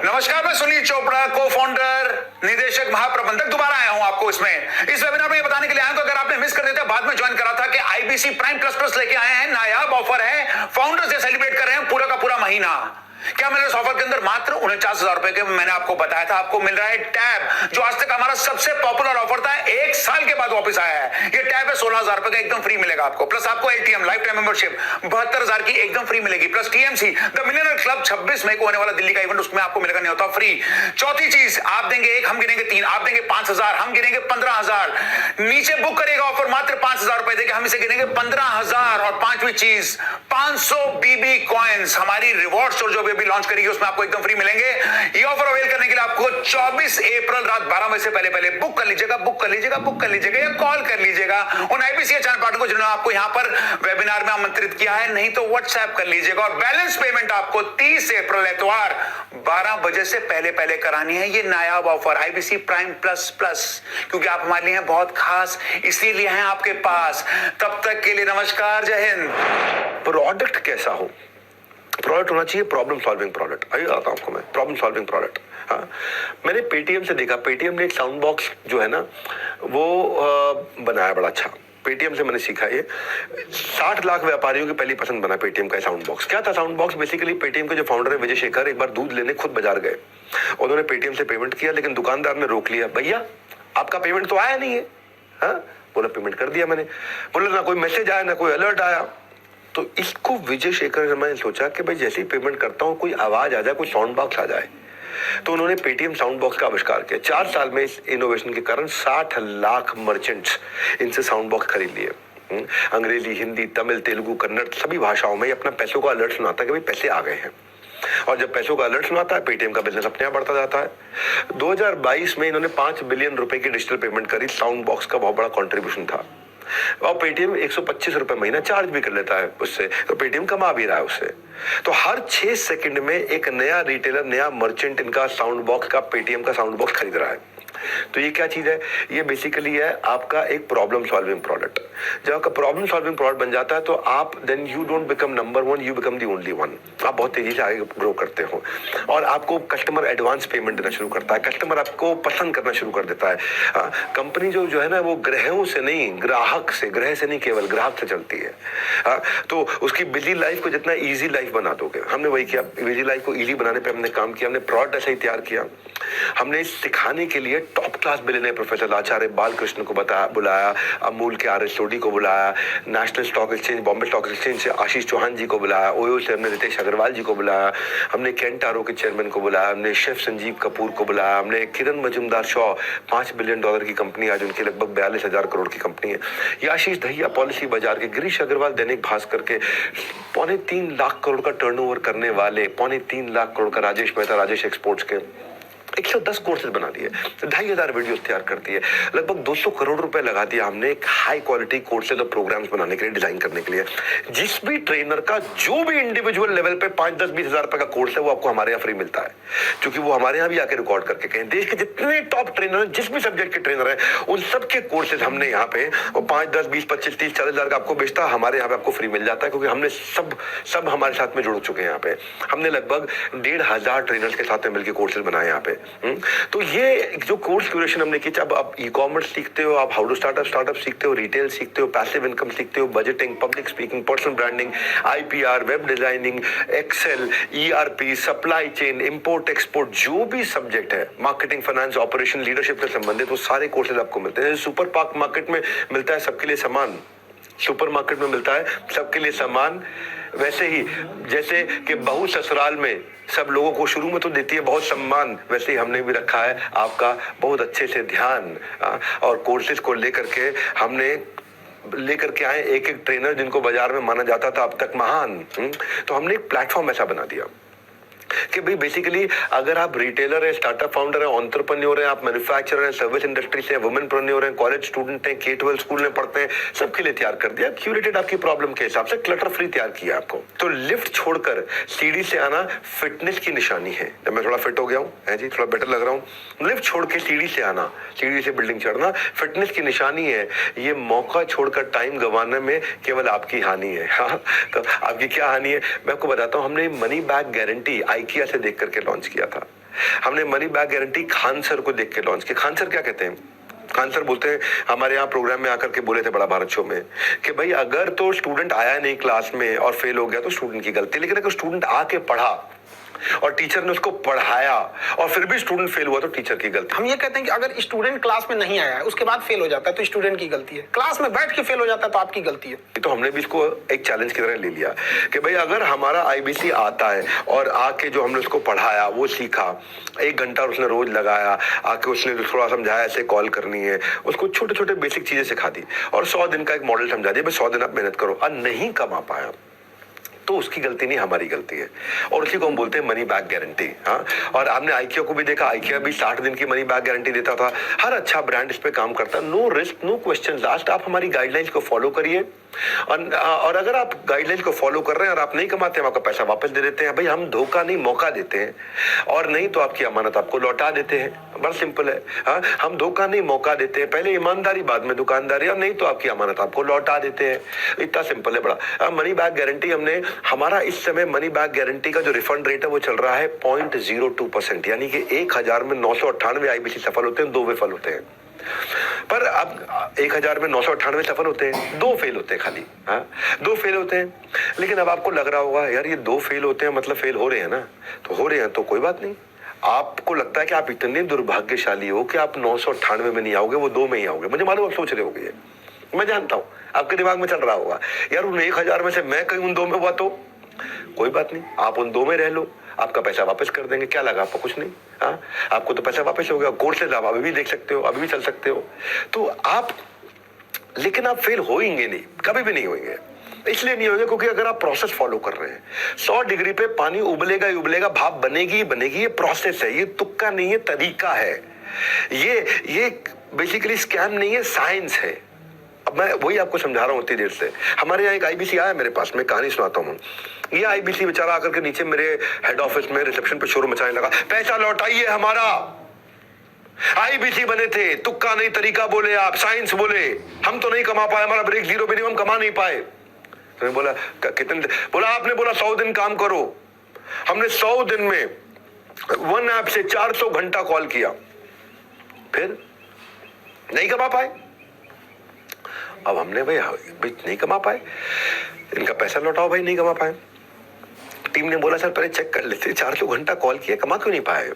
नमस्कार, मैं सुनील चोपड़ा, को फाउंडर, निदेशक, महाप्रबंधक, दोबारा आया हूं आपको इस वेबिनार में ये बताने के लिए आया हूं, अगर आपने मिस कर दिया, बाद में ज्वाइन करा था कि आईबीसी प्राइम प्लस प्लस लेके आए हैं, नायाब ऑफर है, फाउंडर्स डे सेलिब्रेट कर रहे हैं पूरा का पूरा महीना। क्या मिल रहा है इस ऑफर के अंदर? मात्र 49,000 रुपए के मैंने आपको बताया था, आपको मिल रहा है टैब, जो आज तक हमारा सबसे पॉपुलर ऑफर था, 1 साल के बाद वापस आया है। ये टैब है 16,000 रुपए का, एकदम फ्री मिलेगा आपको। प्लस आपको एटीएम लाइफ टाइम मेंबरशिप 72,000 की एकदम फ्री मिलेगी। Plus TMC the millionaire club 26 मई को होने वाला दिल्ली का इवेंट, उसमें आपको मिलेगा नहीं होता फ्री। चौथी चीज, आप देंगे 1, हम गिनेंगे 3, आप देंगे 5,000, हम गिनेंगे 15,000। नीचे बुक करेगा ऑफर मात्र 5,000 रुपए देके, हम इसे गिनेंगे 15,000। और 5वीं चीज, 500 बीबी कॉइन्स हमारी रिवॉर्ड स्टोर जो भी लॉन्च करेगी उसमें आपको एकदम फ्री मिलेंगे। ये ऑफर अवेल करने के लिए आपको 24 अप्रैल रात 12 बजे से पहले बुक कर लीजिएगा या कॉल कर लीजिएगा उन आईबीसी चैनल पार्टनर को जिन्होंने आपको यहां पर वेबिनार में आमंत्रित किया है, नहीं तो व्हाट्सएप कर लीजिएगा। और बैलेंस पेमेंट आपको 30 अप्रैल एतवार 12 बजे से पहले करानी है। ये नायाब offer IBC prime plus plus, क्योंकि आप हमारे लिए हैं बहुत खास, इसीलिए हैं आपके पास। तब तक के लिए नमस्कार, जय हिंद।
प्रोडक्ट कैसा हो? प्रोडक्ट होना चाहिए प्रॉब्लम सॉल्विंग प्रोडक्ट। आइए बताता हूं आपको मैं, प्रॉब्लम सॉल्विंग प्रोडक्ट। हाँ, मैंने पेटीएम से देखा, पेटीएम ने एक साउंड बॉक्स जो है ना वो बनाया बड़ा अच्छा। पेटीएम से मैंने सीखा, ये 60 लाख व्यापारियों की पहली पसंद बना पेटीएम का साउंड बॉक्स। क्या था साउंड बॉक्स? बेसिकली पेटीएम के जो फाउंडर है विजय शेखर, एक बार दूध लेने खुद बाजार गए, उन्होंने पेटीएम से पेमेंट किया, लेकिन दुकानदार ने रोक लिया, भैया आपका पेमेंट तो आया नहीं है। हाँ, बोला पेमेंट कर दिया मैंने। बोला ना कोई मैसेज आया ना कोई अलर्ट आया। तो इसको विजय शेखर ने मैंने सोचा कि भाई जैसे ही पेमेंट करता हूं कोई आवाज आ जाए, कोई साउंड बॉक्स आ जाए। तो उन्होंने पेटीएम साउंड बॉक्स का आविष्कार किया। 4 साल में इस इनोवेशन के कारण 60 लाख मर्चेंट्स इनसे साउंड बॉक्स खरीद लिए। अंग्रेजी, हिंदी, तमिल, तेलुगु, कन्नड़ सभी भाषाओं में अपना पैसों का अलर्ट सुनाता है कि भाई पैसे आ गए हैं। और जब पैसों का अलर्ट सुनाता है, पेटीएम का बिजनेस अपने आप बढ़ता जाता है। 2022 में इन्होंने 5 बिलियन रुपए की डिजिटल पेमेंट करी। साउंड बॉक्स का बहुत बड़ा कॉन्ट्रीब्यूशन था। और पेटीएम 125 रुपए महीना चार्ज भी कर लेता है उससे, तो पेटीएम कमा भी रहा है उससे। तो हर 6 सेकंड में एक नया रिटेलर, नया मर्चेंट इनका साउंड बॉक्स का, पेटीएम का साउंड बॉक्स खरीद रहा है। तो ये क्या चीज है? ये बेसिकली है आपका एक प्रॉब्लम सॉल्विंग प्रोडक्ट। जब आपका प्रॉब्लम सॉल्विंग प्रोडक्ट बन जाता है तो आप then you don't become number 1, you become the only one. आप बहुत तेजी से आगे ग्रो करते हो और आपको कस्टमर एडवांस पेमेंट देना शुरू करता है, कस्टमर आपको पसंद करना शुरू कर देता है। कंपनी जो है ना वो ग्राहकों से नहीं, ग्राहक से, ग्रह से नहीं, केवल ग्राहक से चलती है। तो उसकी बिजी लाइफ को जितना ईजी लाइफ बना दोगे, हमने वही किया। बिजी लाइफ को ईजी बनाने पर हमने काम किया, हमने प्रोडक्ट ऐसा ही तैयार किया। हमने सिखाने के लिए टॉप क्लास बिलियनियर प्रोफेसर आचार्य बालकृष्ण को बुलाया, अमूल के आर एस सोडी को बुलाया, national stock exchange, Bombay stock exchange से आशीष चौहान जी को बुलाया, ओयो से हमने रितेश अग्रवाल जी को बुलाया, हमने केंटारो के चेयरमैन को बुलाया, हमने शेफ संजीव कपूर को बुलाया, हमने किरण मजुमदार शॉ, $5 बिलियन की कंपनी, आज उनकी लगभग 42,000 करोड़ की कंपनी है। ये आशीष दहिया पॉलिसी बाजार के, गिरीश अग्रवाल दैनिक भास्कर के 3.25 लाख करोड़ का टर्नओवर करने वाले, 3.25 लाख करोड़ का राजेश मेहता, राजेश एक्सपोर्ट्स के 110 कोर्सेज बना दिए, 2,500 वीडियोस तैयार कर दिए, लगभग 200 करोड़ रुपए लगा दिया हमने एक हाई क्वालिटी कोर्सेज और प्रोग्राम्स बनाने के लिए, डिजाइन करने के लिए। जिस भी ट्रेनर का जो भी इंडिविजुअल लेवल पे 5, 10, 20 हजार रुपए का कोर्स है वो आपको हमारे यहाँ फ्री मिलता है, क्योंकि वो हमारे यहाँ भी आके रिकॉर्ड करके कहें। देश के जितने टॉप ट्रेनर हैं, जिस भी सब्जेक्ट के ट्रेनर हैं, उन सबके कोर्सेज हमने यहाँ पे 5, 10, 20, 25, 30, 40 हजार का आपको बेचता, हमारे यहाँ पे आपको फ्री मिल जाता है, क्योंकि हमने सब हमारे साथ में जुड़ चुके हैं। यहाँ पे हमने लगभग 1,500 ट्रेनर्स के साथ में मिलकर कोर्सेज बनाए यहाँ पे। तो ये जो कोर्स ड्यूरेशन हमने की, जब आप ई कॉमर्स सीखते हो, आप हाउ टू स्टार्टअप सीखते हो, रिटेल सीखते हो, पैसिव इनकम सीखते हो, budgeting, public speaking, personal branding, IPR, web designing, Excel, ERP, supply chain, import export, जो भी सब्जेक्ट है, मार्केटिंग, फाइनेंस, ऑपरेशन, लीडरशिप से संबंधित, वो सारे कोर्सेज आपको मिलते हैं। सुपर मार्केट में मिलता है सबके लिए समान, सुपर मार्केट में मिलता है सबके लिए समान। वैसे ही जैसे कि बहू ससुराल में सब लोगों को शुरू में तो देती है बहुत सम्मान, वैसे ही हमने भी रखा है आपका बहुत अच्छे से ध्यान। और कोर्सेज को लेकर के हमने लेकर के आए एक एक ट्रेनर जिनको बाजार में माना जाता था अब तक महान। तो हमने एक प्लेटफॉर्म ऐसा बना दिया कि भाई बेसिकली अगर आप रिटेलर है, स्टार्टअप फाउंडर है, एंटरप्रेन्योर है, आप मैन्युफैक्चरर हैं, सर्विस इंडस्ट्री से, वुमेनप्रेन्योर हैं, कॉलेज स्टूडेंट हैं, K-12 स्कूल में पढ़ते हैं, सबके लिए तैयार कर दिया, क्यूरेटेड आपकी प्रॉब्लम के हिसाब से, क्लटर फ्री तैयार किया आपको। तो लिफ्ट छोड़कर सीढ़ी से आना फिटनेस की निशानी है। जब मैं थोड़ा फिट हो गया हूँ है जी, थोड़ा बेटर लग रहा हूँ, लिफ्ट छोड़ के सीढ़ी से आना, सीढ़ी से बिल्डिंग चढ़ना फिटनेस की निशानी है। ये मौका छोड़कर टाइम गंवाने में केवल आपकी हानि है। हाँ, तो आपकी क्या हानि है मैं आपको बताता हूँ। हमने मनी बैक गारंटी IKEA से देख करके लॉन्च किया था। हमने money back guarantee Khan sir को देख के लॉन्च किया। खान सर क्या कहते हैं? खान सर बोलते हैं, हमारे यहाँ प्रोग्राम में आकर के बोले थे बड़ा भारत शो में, कि भाई अगर तो स्टूडेंट आया नहीं क्लास में और फेल हो गया तो स्टूडेंट की गलती, लेकिन अगर स्टूडेंट आके पढ़ा और टीचर ने उसको पढ़ाया और फिर भी स्टूडेंट फेल हुआ तो टीचर की गलती।
हम ये कहते हैं कि अगर स्टूडेंट क्लास में नहीं आया है उसके बाद फेल हो जाता है तो स्टूडेंट की गलती है, क्लास में बैठ के फेल हो जाता है तो आपकी गलती है।
तो हमने भी इसको एक चैलेंज की तरह ले लिया कि भाई अगर हमारा IBC आता है और आके जो हमने उसको पढ़ाया वो सीखा, 1 घंटा उसने रोज लगाया, आके उसने जो थोड़ा समझाया ऐसे कॉल करनी है, उसको छोटे छोटे बेसिक चीजें सिखा दी और 100 दिन का एक मॉडल समझा दिया, 100 दिन आप मेहनत करो और नहीं कमा पाया तो उसकी गलती नहीं, हमारी गलती है। और उसी को हम बोलते हैं मनी बैक गारंटी। हाँ, और आपने IKEA को भी देखा, IKEA भी 60 दिन की मनी बैक गारंटी देता था। हर अच्छा ब्रांड इस पे काम करता है। No risk no question last. आप हमारी गाइडलाइंस को फॉलो करिए और अगर आप गाइडलाइंस को फॉलो कर रहे हैं और आप नहीं कमाते हैं, आपका पैसा वापस दे देते हैं। भाई हम धोखा नहीं, मौका देते हैं, और नहीं तो आपकी अमानत आपको लौटा देते हैं। बड़ा सिंपल है। हाँ, हम धोखा नहीं, मौका देते हैं, पहले ईमानदारी बाद में दुकानदारी, और नहीं तो आपकी अमानत आपको लौटा देते हैं। इतना सिंपल है बड़ा। मनी बैक गारंटी हमने, हमारा इस समय मनी बैक गारंटी का जो रिफंड रेट है वो चल रहा है 0.02%, यानी कि 1000 में 998 IBC सफल होते हैं, 2 विफल होते हैं। पर अब 1000 में 998 सफल होते हैं, 2 फेल होते हैं खाली। हाँ, 2 फेल होते हैं। लेकिन अब आपको लग रहा होगा यार ये 2 फेल होते हैं मतलब फेल हो रहे हैं ना, तो हो रहे हैं तो कोई बात नहीं। आपको लगता है कि आप इतने दुर्भाग्यशाली हो कि आप 998 में नहीं आओगे, वो 2 में ही आओगे। मुझे मालूम आप सोच रहे होगे, मैं जानता हूं आपके दिमाग में चल रहा होगा यार उन 1000 में से मैं कहीं उन 2 में हुआ तो कोई बात नहीं, आप उन 2 में रह लो, आपका पैसा वापस कर देंगे। क्या लगा आपको? कुछ नहीं। हाँ, आपको तो पैसा वापस हो गया। कोर्सेज आप अभी भी देख सकते हो, अभी भी चल सकते हो। तो आप, लेकिन आप फेल होएंगे नहीं, कभी भी नहीं होंगे। इसलिए नहीं होंगे क्योंकि अगर आप प्रोसेस फॉलो कर रहे हैं, 100 डिग्री पे पानी उबलेगा ही उबलेगा, भाप बनेगी ही बनेगी। ये प्रोसेस है, ये तुक्का नहीं है, तरीका है। ये बेसिकली स्कैम नहीं है, साइंस है। अब मैं वही आपको समझा रहा हूं इतनी देर से। हमारे यहाँ एक IBC आया मेरे पास, मैं कहानी सुनाता हूँ। ये IBC बेचारा आकर के नीचे मेरे हेड ऑफिस में रिसेप्शन पे शोर मचाने लगा, पैसा लौटाइए हमारा। IBC बने थे, तुक्का नहीं, तरीका बोले आप, साइंस बोले, हम तो नहीं कमा पाए, हमारा ब्रेक जीरो मिनिमम कमा नहीं पाए। तो मैं बोला कितने? बोला आपने बोला 100 दिन काम करो। हमने 100 दिन में 1 ऐप से 400 घंटा कॉल किया, फिर नहीं कमा पाए। अब हमने भाई नहीं कमा पाए, इनका पैसा लौटाओ भाई, नहीं कमा पाए। टीम ने बोला सर पहले चेक कर लेते, 400 घंटा कॉल किया, कमा क्यों नहीं पाए।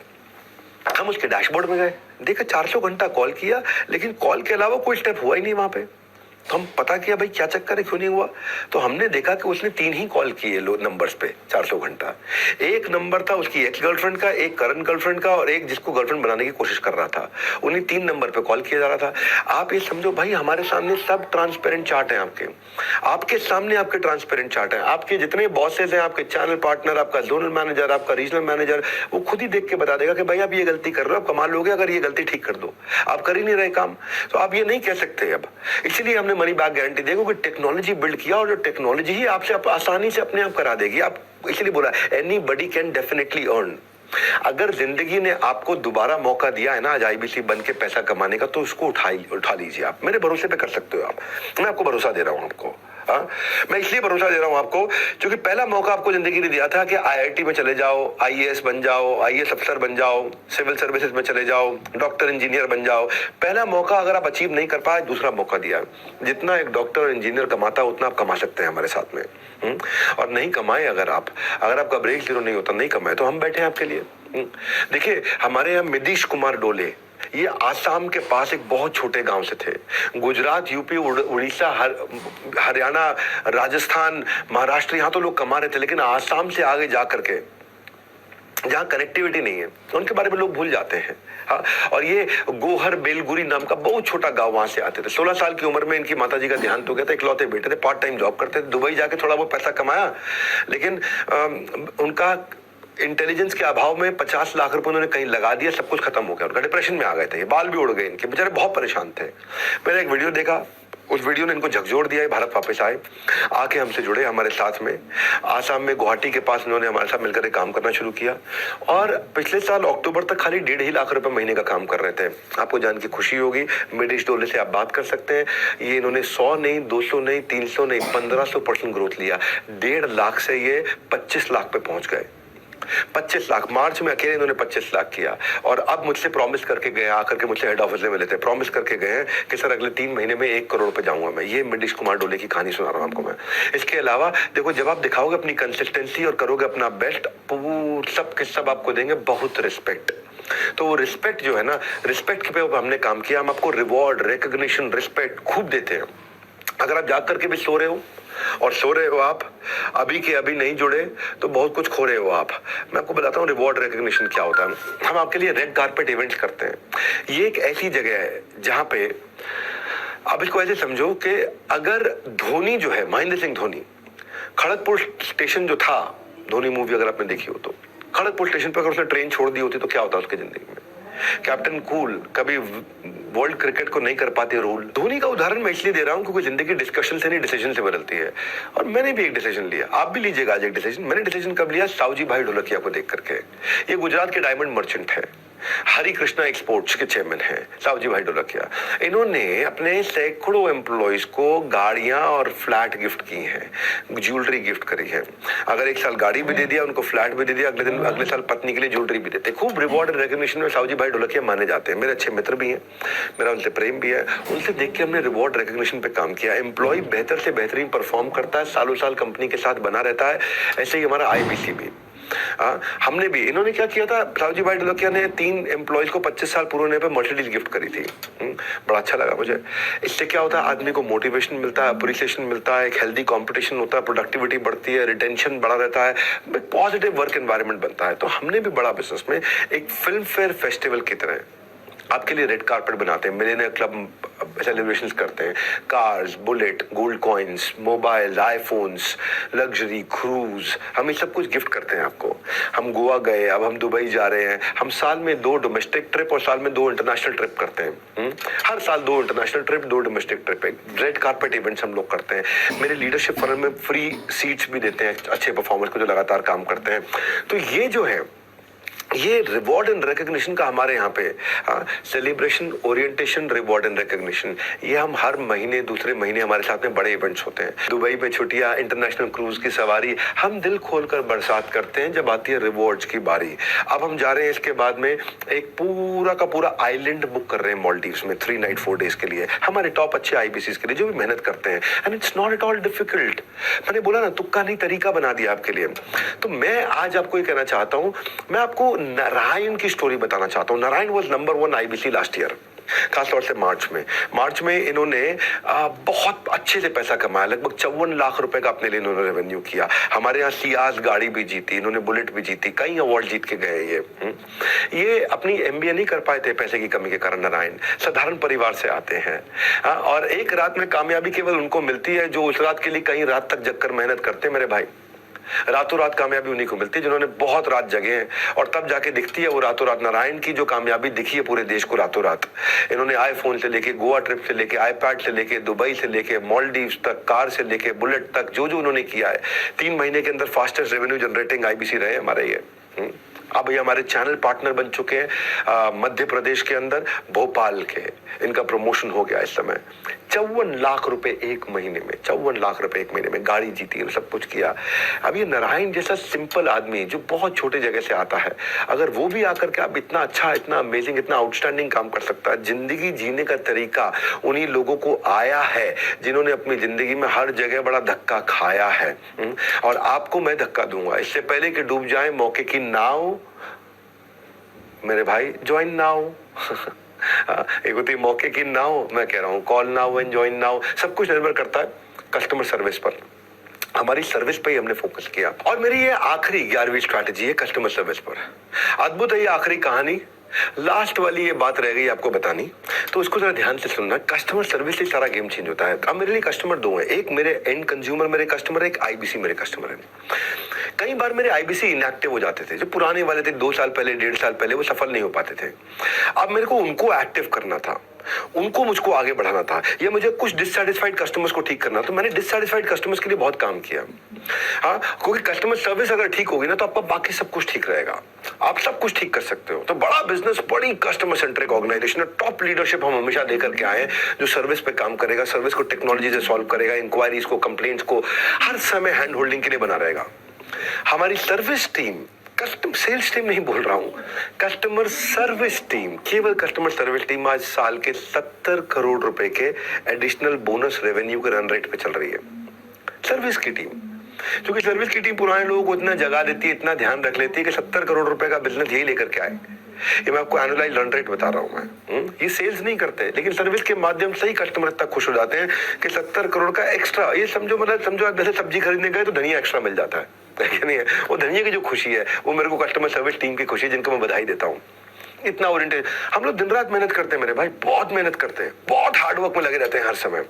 हम उसके डैशबोर्ड में गए, देखा 400 घंटा कॉल किया लेकिन कॉल के अलावा कोई स्टेप हुआ ही नहीं वहां पे। तो हम पता किया भाई क्या चक्कर है, क्यों नहीं हुआ। तो हमने देखा कि उसने 3 ही कॉल किए लो नंबर्स पे 400 घंटा। एक नंबर था उसकी एक्स गर्लफ्रेंड का, एक करंट गर्लफ्रेंड का, और एक जिसको गर्लफ्रेंड बनाने की कोशिश कर रहा था। उन्हीं 3 नंबर पे कॉल किया जा रहा था। आप ये समझो भाई, हमारे सामने सब ट्रांसपेरेंट चार्ट है, आपके सामने आपके ट्रांसपेरेंट चार्ट है। आपके जितने बॉसेस हैं, आपके चैनल पार्टनर, आपका जोनल मैनेजर, आपका रीजनल मैनेजर, वो खुद ही देख के बता देगा कि भाई आप ये गलती कर रहे हो, आप कमा लोगे अगर ये गलती ठीक कर दो। आप कर ही नहीं रहे काम, तो आप ये नहीं कह सकते अब। इसलिए हमने मनी बैक गारंटी देखो कि टेक्नोलॉजी बिल्ड किया, और जो टेक्नोलॉजी ही आपसे आसानी से अपने आप करा देगी। आप इसलिए बोला एनीबॉडी कैन डेफिनेटली अर्न। अगर जिंदगी ने आपको दोबारा मौका दिया है ना आज IBC बन के पैसा कमाने का, तो उसको उठा लीजिए। आप मेरे भरोसे पे कर सकते हो। आप, मैं आपको भरोसा दे रहा हूं आपको। हाँ, मैं इसलिए भरोसा दे रहा हूं आपको क्योंकि पहला मौका आपको जिंदगी ने दिया था कि आईआईटी में चले जाओ, आईएएस बन जाओ, आईएएस अफसर बन जाओ, सिविल सर्विसेज में चले जाओ, डॉक्टर इंजीनियर बन जाओ। पहला मौका अगर आप अचीव नहीं कर पाए, दूसरा मौका दिया। जितना एक डॉक्टर और इंजीनियर कमाता है उतना आप कमा सकते हैं हमारे साथ में। और नहीं कमाए अगर आपका ब्रेक जीरो नहीं होता, नहीं कमाए, तो हम बैठे हैं आपके लिए। देखिए, हमारे यहाँ मिदीश कुमार डोले, ये आसाम के पास एक बहुत छोटे गांव से थे। गुजरात, यूपी, उड़ीसा, हरियाणा, राजस्थान, महाराष्ट्र, यहाँ तो लोग कमा रहे थे, लेकिन आसाम से आगे जा करके जहाँ कनेक्टिविटी नहीं है उनके बारे में लोग भूल जाते हैं। हाँ, और ये गोहर बेलगुरी नाम का बहुत छोटा गांव, वहां से आते थे। 16 साल की उम्र में इनकी माताजी का देहांत हो गया था। इकलौते बेटे थे, पार्ट टाइम जॉब करते थे, दुबई जाके थोड़ा बहुत पैसा कमाया, लेकिन उनका इंटेलिजेंस के अभाव में 50 लाख रुपए उन्होंने कहीं लगा दिया, सब कुछ खत्म हो गया। उनका डिप्रेशन में आ गए थे, बाल भी उड़ गए इनके, बेचारे बहुत परेशान थे। मैंने एक वीडियो देखा, उस वीडियो ने इनको झकझोर दिया। भारत वापस आए, आके हमसे जुड़े हमारे साथ में। आसाम में गुवाहाटी के पास इन्होंने हमारे साथ मिलकर काम करना शुरू किया और पिछले साल अक्टूबर तक खाली 1.5 लाख रुपए महीने का काम कर रहे थे। आपको जान के खुशी होगी, मिदीश डोले से आप बात कर सकते हैं। ये इन्होंने 100 नहीं, 200 नहीं, 300 नहीं, 1500% ग्रोथ लिया। 1.5 लाख से ये 25 लाख पे पहुंच गए। 25 लाख मार्च में अकेले इन्होंने 25 लाख किया। और अब मुझसे प्रॉमिस करके गए, आकर के मुझसे हेड ऑफिस में मिले थे, प्रॉमिस करके गए हैं कि सर अगले 3 महीने में 1 करोड़ पे जाऊंगा मैं। ये मिदीश कुमार डोले की कहानी सुना रहा हूं आपको मैं। इसके अलावा देखो, जब आप दिखाओगे अपनी कंसिस्टेंसी और करोगे अपना बेस्ट, सब के सब आपको देंगे बहुत रिस्पेक्ट। तो वो रिस्पेक्ट जो है ना, रिस्पेक्ट पे हमने काम किया। हम आपको रिवॉर्ड, रिकॉग्निशन, रिस्पेक्ट खूब देते हैं। अगर आप जाग करके भी सो रहे हो और सो रहे हो आप, अभी के अभी नहीं जुड़े तो बहुत कुछ खो रहे हो आप। मैं आपको बताता हूँ रिवॉर्ड रिकॉग्निशन क्या होता है। हम आपके लिए रेड कारपेट इवेंट्स करते हैं। ये एक ऐसी जगह है जहां पे आप इसको ऐसे समझो कि अगर धोनी जो है, महेंद्र सिंह धोनी, खड़गपुर स्टेशन जो था, धोनी मूवी अगर आपने देखी हो तो, खड़गपुर स्टेशन पर अगर उसने ट्रेन छोड़ दी होती तो क्या होता उसकी जिंदगी में। कैप्टन कूल कभी वर्ल्ड क्रिकेट को नहीं कर पाते रूल। धोनी का उदाहरण मैं इसलिए दे रहा हूं क्योंकि जिंदगी डिस्कशन से नहीं, डिसीजन से बदलती है। और मैंने भी एक डिसीजन लिया, आप भी लीजिएगा आज एक डिसीजन। मैंने डिसीजन कब लिया? सावजी भाई ढोलकिया को देख करके। ये गुजरात के डायमंड मर्चेंट है, हरी कृष्णा एक्सपोर्ट्स के चेयरमैन हैं सावजी भाई ढोलकिया। इन्होंने अपने सैकड़ों एम्प्लॉइज को गाड़ियां और फ्लैट गिफ्ट की हैं, ज्वेलरी गिफ्ट करी है। अगर एक साल गाड़ी भी दे दिया, उनको फ्लैट भी दे दिया, अगले साल पत्नी के लिए ज्वेलरी भी देते। खूब रिवॉर्ड एंड रिकॉग्निशन में सावजी भाई ढोलकिया माने जाते हैं। मेरे अच्छे मित्र भी हैं, मेरा उनसे प्रेम भी है। उनसे देख के हमने रिवॉर्ड रिकॉग्निशन पे काम किया। एम्प्लॉय बेहतर से बेहतरीन परफॉर्म करता है, सालों साल कंपनी के साथ बना रहता है। ऐसे ही हमारा आईबीसी भी। हमने भी, इन्होंने क्या किया था, सावजी भाई ढोलकिया ने 3 एम्प्लॉइज को 25 साल पूरे होने पे मर्सिडीज गिफ्ट करी थी। बड़ा अच्छा लगा मुझे। इससे क्या होता है, आदमी को मोटिवेशन मिलता है, अप्रिसिएशन मिलता है, एक हेल्दी कंपटीशन होता है, प्रोडक्टिविटी बढ़ती है, रिटेंशन बढ़ा रहता है, एक पॉजिटिव वर्क एनवायरनमेंट बनता है। तो हमने भी बड़ा बिजनेस में एक फिल्म फेयर फेस्टिवल की तरह आपके लिए रेड कारपेट बनाते हैं, मिलेनियर क्लब सेलिब्रेशंस करते हैं, cars, bullet, gold coins, mobile, iPhones, luxury, cruise, हम ये सब कुछ गिफ्ट करते हैं आपको। हम गोवा गए, अब हम दुबई जा रहे हैं। हम साल में 2 डोमेस्टिक ट्रिप और साल में 2 इंटरनेशनल ट्रिप करते हैं। हर साल 2 international trip, 2 domestic trip. Red carpet events हम लोग करते हैं। मेरे लीडरशिप फर्म में फ्री सीट्स भी देते हैं अच्छे परफॉर्मर्स को जो लगातार काम करते हैं। तो ये जो है, ये रिवॉर्ड एंड रिकॉग्निशन का हमारे यहाँ पे celebration, orientation, reward and recognition, ये हम हर महीने, दूसरे महीने हमारे साथ में बड़े इवेंट्स होते हैं। दुबई में छुट्टियां, इंटरनेशनल क्रूज की सवारी, हम दिल खोलकर बरसात करते हैं जब आती है रिवॉर्ड्स की बारी। अब हम जा रहे हैं इसके बाद में एक पूरा का पूरा आइलैंड बुक कर रहे हैं मालदीव्स में 3 नाइट 4 डेज के लिए, हमारे टॉप अच्छे आईबीसीज के लिए जो भी मेहनत करते हैं। And it's not at all difficult. मैंने बोला ना, तुक्का नहीं, तरीका बना दिया आपके लिए। तो मैं आज आपको ये कहना चाहता हूं, मैं आपको नारायण की स्टोरी बताना चाहता हूं। Narayan was number 1 IBC last year, खासतौर से मार्च में इन्होंने बहुत अच्छे से पैसा कमाया। लगभग 54 लाख रुपए का अपने लिए इन्होंने रेवेन्यू किया। हमारे यहाँ सियाज गाड़ी भी जीती, इन्होंने बुलेट भी जीती, कई अवार्ड जीत के गए। ये अपनी एमबीए नहीं कर पाए थे पैसे की कमी के कारण। नारायण साधारण परिवार से आते हैं और एक रात में कामयाबी केवल उनको मिलती है जो उस रात के लिए कई रात तक जगकर मेहनत करते हैं। मेरे भाई, रातों रात कामयाबी उन्हीं को मिलती है जिन्होंने बहुत रात जगे हैं, और तब जाके दिखती है वो रातों रात। नारायण की जो कामयाबी दिखी है पूरे देश को रातों रात, इन्होंने आईफोन से लेके, गोवा ट्रिप से लेके, आईपैड से लेके, दुबई से लेके, मालदीव्स तक, कार से लेके, बुलेट तक, जो जो उन्होंने किया है, 3 महीने के अंदर फास्टेस्ट रेवेन्यू जनरेटिंग आईबीसी रहे हमारे ये। अब ये हमारे चैनल पार्टनर बन चुके हैं मध्य प्रदेश के अंदर, भोपाल के। इनका प्रमोशन हो गया इस समय। 54 लाख रुपए एक महीने में, 54 लाख रुपए एक महीने में, गाड़ी जीती है, सब कुछ किया। अब ये नारायण जैसा सिंपल आदमी जो बहुत छोटे जगह से आता है, अगर वो भी आकर के आप इतना अच्छा, इतना अमेजिंग, इतना आउटस्टैंडिंग काम कर सकता है। जिंदगी जीने का तरीका उन्हीं लोगों को आया है जिन्होंने अपनी जिंदगी में हर जगह बड़ा धक्का खाया है। और आपको मैं धक्का दूंगा, इससे पहले कि डूब जाए मौके की नाव, मेरे भाई ज्वाइन नाउ। एक होती है मौके की नाव, मैं कह रहा हूं call now and join now. सब कुछ निर्भर करता है कस्टमर सर्विस पर। हमारी सर्विस पे ही हमने फोकस किया और मेरी ये आखिरी 11वीं स्ट्रैटेजी है कस्टमर सर्विस पर। अद्भुत है ये आखिरी कहानी, लास्ट वाली ये बात रह गई आपको बतानी, तो इसको जरा ध्यान से सुनना। कस्टमर सर्विस से सारा गेम चेंज होता है। अब मेरे लिए कस्टमर दो हैं, एक मेरे एंड कंज्यूमर मेरे कस्टमर है, एक आईबीसी मेरे कस्टमर है। कई बार मेरे आईबीसी इनएक्टिव हो जाते थे, जो पुराने वाले थे 2 साल पहले, 1.5 साल पहले, वो सफल नहीं हो पाते थे। अब मेरे को उनको एक्टिव करना था, उनको मुझको आगे बढ़ाना था, या मुझे कुछ डिससैटिस्फाइड कस्टमर्स को ठीक करना। तो मैंने डिससैटिस्फाइड कस्टमर्स के लिए बहुत काम किया। हाँ, क्योंकि कस्टमर सर्विस अगर ठीक होगी ना तो आपका बाकी सब कुछ ठीक रहेगा, आप सब कुछ ठीक कर सकते हो। तो बड़ा बिजनेस, बड़ी customer centric organisation, top leadership हम हमेशा लेकर के आए जो सर्विस पे काम करेगा, सर्विस को टेक्नोलॉजी से सॉल्व करेगा, इंक्वायरीज को, कंप्लेंट्स को हर समय हैंड होल्डिंग के लिए बना रहेगा। हमारी service team, customer sales team नहीं बोल रहा हूं, कस्टमर सर्विस टीम, केवल कस्टमर सर्विस टीम आज साल के 70 करोड़ रुपए के एडिशनल बोनस रेवेन्यू के रन रेट पे चल रही है। सर्विस की टीम, क्योंकि सर्विस की टीम पुराने लोगों को इतना जगा देती है, इतना ध्यान रख लेती है कि 70 करोड़ रुपए का बिजनेस यही लेकर के आए। ये मैं आपको एनुअलाइज रन रेट बता रहा हूं मैं। ये सेल्स नहीं करते, लेकिन सर्विस के माध्यम से ही कस्टमर इतना खुश हो जाते हैं कि 70 करोड़ का एक्स्ट्रा, ये समझो मतलब समझो आप जैसे सब्जी खरीदने गए तो धनिया एक्स्ट्रा मिल जाता है, नहीं है? वो धनिया की जो खुशी है वो मेरे को कस्टमर सर्विस टीम की खुशी है, जिनको मैं बधाई देता हूँ। इतना ओरिएंटेड हम लोग दिन रात मेहनत करते हैं मेरे भाई, बहुत मेहनत करते हैं, बहुत हार्डवर्क में लगे रहते हैं हर समय।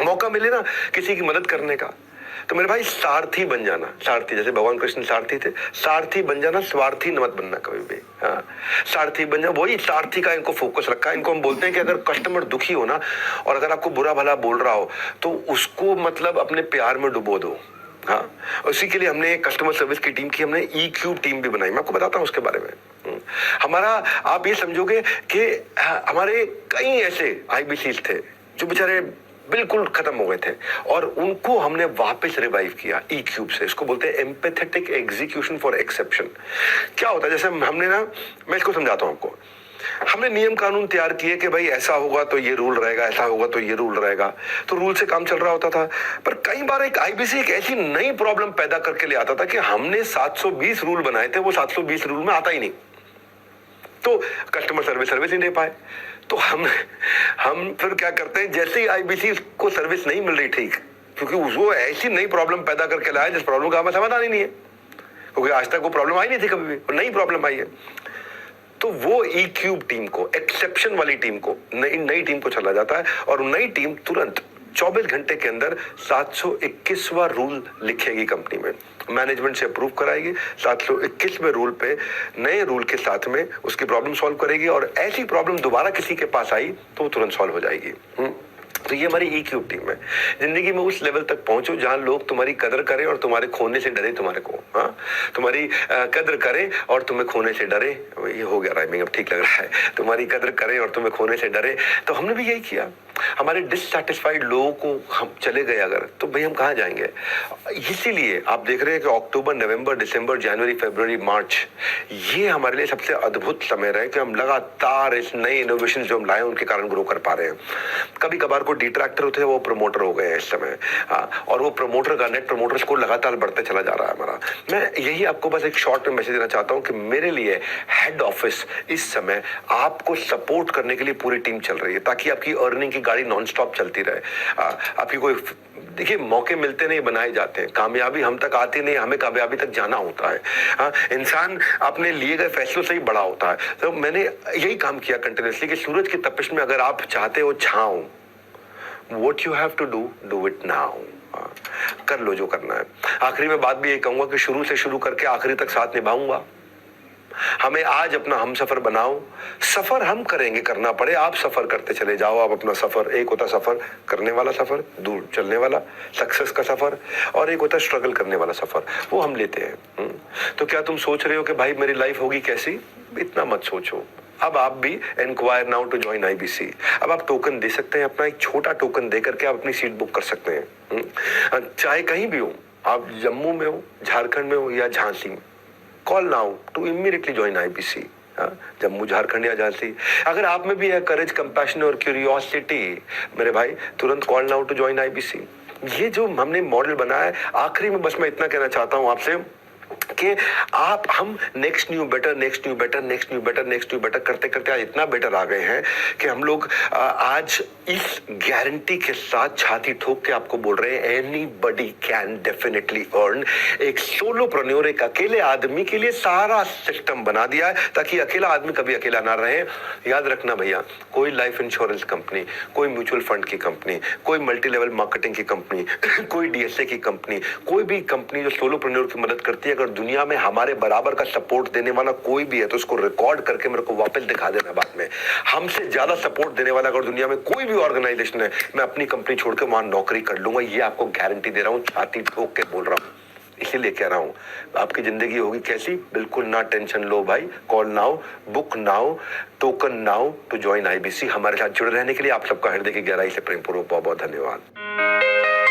मौका मिले ना किसी की मदद करने का तो मेरे भाई सारथी बन जाना। सारथी जैसे भगवान कृष्ण सारथी थे, सारथी बन जाना, स्वार्थी मत बनना कभी भी। हाँ, सारथी बन जाना, वही सारथी का इनको फोकस रखा है। इनको हम बोलते हैं कि अगर कस्टमर दुखी हो ना और अगर आपको बुरा भला बोल रहा हो तो उसको मतलब अपने प्यार में डुबो दो। हाँ, उसी के लिए हमने कस्टमर सर्विस की टीम की हमने EQ टीम भी बनाई, मैं आपको बताता हूँ उसके बारे में। हमारा आप ये समझोगे कि हमारे कई ऐसे आईबीसी थे जो बेचारे बिल्कुल खत्म हो गए थे और उनको हमने वापस रिवाइव किया EQ से। इसको बोलते हैं एम्पैथेटिक एग्जीक्यूशन फॉर एक्सेप्शन। क्या होता है, जैसे हमने ना, मैं इसको समझाता हूँ आपको। हमने नियम कानून तैयार किए कि भाई ऐसा होगा तो ये रूल रहेगा, ऐसा होगा तो ये रूल रहेगा, तो रूल से काम चल रहा होता था। पर कई बार एक आईबीसी एक ऐसी नई प्रॉब्लम पैदा करके ले आता था कि हमने 720 रूल बनाए थे, वो 720 रूल में आता ही नहीं, तो कस्टमर सर्विस नहीं दे पाए। तो हम फिर क्या करते हैं, जैसे ही आईबीसी को सर्विस नहीं मिल रही ठीक, क्योंकि वो ऐसी नई प्रॉब्लम पैदा करके लाया जिस प्रॉब्लम का हमें समाधान ही नहीं है, क्योंकि आज तक वो प्रॉब्लम आई नहीं थी कभी भी, नई प्रॉब्लम आई है। तो वो EQ टीम को, एक्सेप्शन वाली टीम को, नई टीम को चला जाता है और नई टीम तुरंत 24 घंटे के अंदर 721वां रूल लिखेगी कंपनी में, मैनेजमेंट से अप्रूव कराएगी, 721वें रूल पे नए रूल के साथ में उसकी प्रॉब्लम सॉल्व करेगी और ऐसी प्रॉब्लम दोबारा किसी के पास आई तो वो तुरंत सॉल्व हो जाएगी। तो ये हमारी EQ टीम है। जिंदगी में उस लेवल तक पहुंचो जहां लोग तुम्हारी कदर करें और तुम्हारे खोने से डरे तुम्हारे को। हाँ, तुम्हारी कदर करें और तुम्हें खोने से डरे। ये हो गया राइमिंग, अब ठीक लग रहा है। तुम्हारी कदर करें और तुम्हें खोने से डरे। तो हमने भी यही किया। हमारे डिससैटिस्फाइड लोगों को हम चले गए अगर, तो भाई हम कहाँ जाएंगे। इसीलिए आप देख रहे हैं कि अक्टूबर, नवंबर, दिसंबर, जनवरी, फरवरी, मार्च, ये हमारे लिए सबसे अद्भुत समय रहे कि हम लगातार इस नए इनोवेशन जो हम लाए उनके कारण ग्रो कर पा रहे हैं। कभी कभार को डिट्रैक्टर होते हैं वो प्रमोटर हो गए हैं इस समय। और वो प्रमोटर का नेट प्रमोटर स्कोर लगातार बढ़ते चला जा रहा है हमारा। मैं यही आपको बस एक शॉर्ट में मैसेज देना चाहता हूं कि मेरे लिए हेड ऑफिस इस समय आपको सपोर्ट करने के लिए पूरी टीम चल रही है, ताकि आपकी अर्निंग की गाड़ी नॉन स्टॉप चलती रहे। आपकी कोई, देखिए, मौके मिलते नहीं, बनाए जाते हैं। कामयाबी हम तक आती नहीं, हमें कामयाबी तक जाना होता है। इंसान अपने लिए गए फैसलों से ही बड़ा होता है। तो मैंने यही काम किया कंटिन्यूसली कि सूरज की तपिश में अगर आप चाहते हो छांव, What you have to do it now। कर लो जो करना है। आखिरी में बात भी ये कहूंगा कि शुरू से शुरू करके आखिरी तक साथ निभाऊंगा। हमें आज अपना हम सफर बनाओ। सफर हम करेंगे, करना पड़े, आप सफर करते चले जाओ। आप अपना सफर, एक होता सफर करने वाला सफर, दूर चलने वाला सक्सेस का सफर, और एक होता स्ट्रगल करने वाला सफर, वो हम लेते हैं। तो क्या तुम सोच रहे हो कि भाई मेरी लाइफ होगी कैसी? इतना मत सोचो। अब आप भी enquire now to join IBC. अब आप टोकन दे सकते हैं, अपना एक छोटा टोकन दे करके आप अपनी सीट बुक कर सकते हैं। चाहे कहीं भी हो, आप जम्मू में हो, झारखंड में हो या झांसी में, call now to immediately join IBC. Jammu, Jharkhand या झांसी, अगर आप में भी है करेज, कंपैशन और क्यूरियोसिटी, मेरे भाई तुरंत call now to join IBC. ये जो हमने मॉडल बनाया है, आखिरी में बस मैं इतना कहना चाहता हूं आपसे कि हम next new better, next new better, next new better, next new better करते करते आज इतना बेटर आ गए हैं कि हम लोग आज इस गारंटी के साथ छाती ठोक के आपको बोल रहे हैं, एनीबॉडी कैन डेफिनेटली अर्न। एक सोलोप्रेन्योर, एक अकेले आदमी के लिए सारा सिस्टम बना दिया है ताकि अकेला आदमी कभी अकेला ना रहे। याद रखना भैया, कोई लाइफ इंश्योरेंस कंपनी, कोई म्यूचुअल फंड की कंपनी, कोई मल्टी लेवल मार्केटिंग की कंपनी, कोई डीएसए की कंपनी, कोई भी कंपनी जो सोलोप्रेन्योर की मदद करती है, अगर दुनिया में हमारे बराबर का सपोर्ट देने वाला कोई भी है तो उसको रिकॉर्ड करके मेरे को वापस दिखा देना बाद में। हमसे ज्यादा सपोर्ट देने वाला अगर दुनिया में कोई भी ऑर्गेनाइजेशन है, मैं अपनी कंपनी छोड़ के वहां नौकरी कर लूंगा, ये आपको गारंटी दे रहा हूं, छाती ठोक के बोल रहा हूं। इसीलिए कह रहा हूं, आपकी जिंदगी होगी कैसी, बिल्कुल ना टेंशन लो भाई। Call now, book now, token now to join IBC. हमारे साथ जुड़े रहने के लिए आप सबका हृदय की गहराई से प्रेम पूर्वक बहुत बहुत धन्यवाद।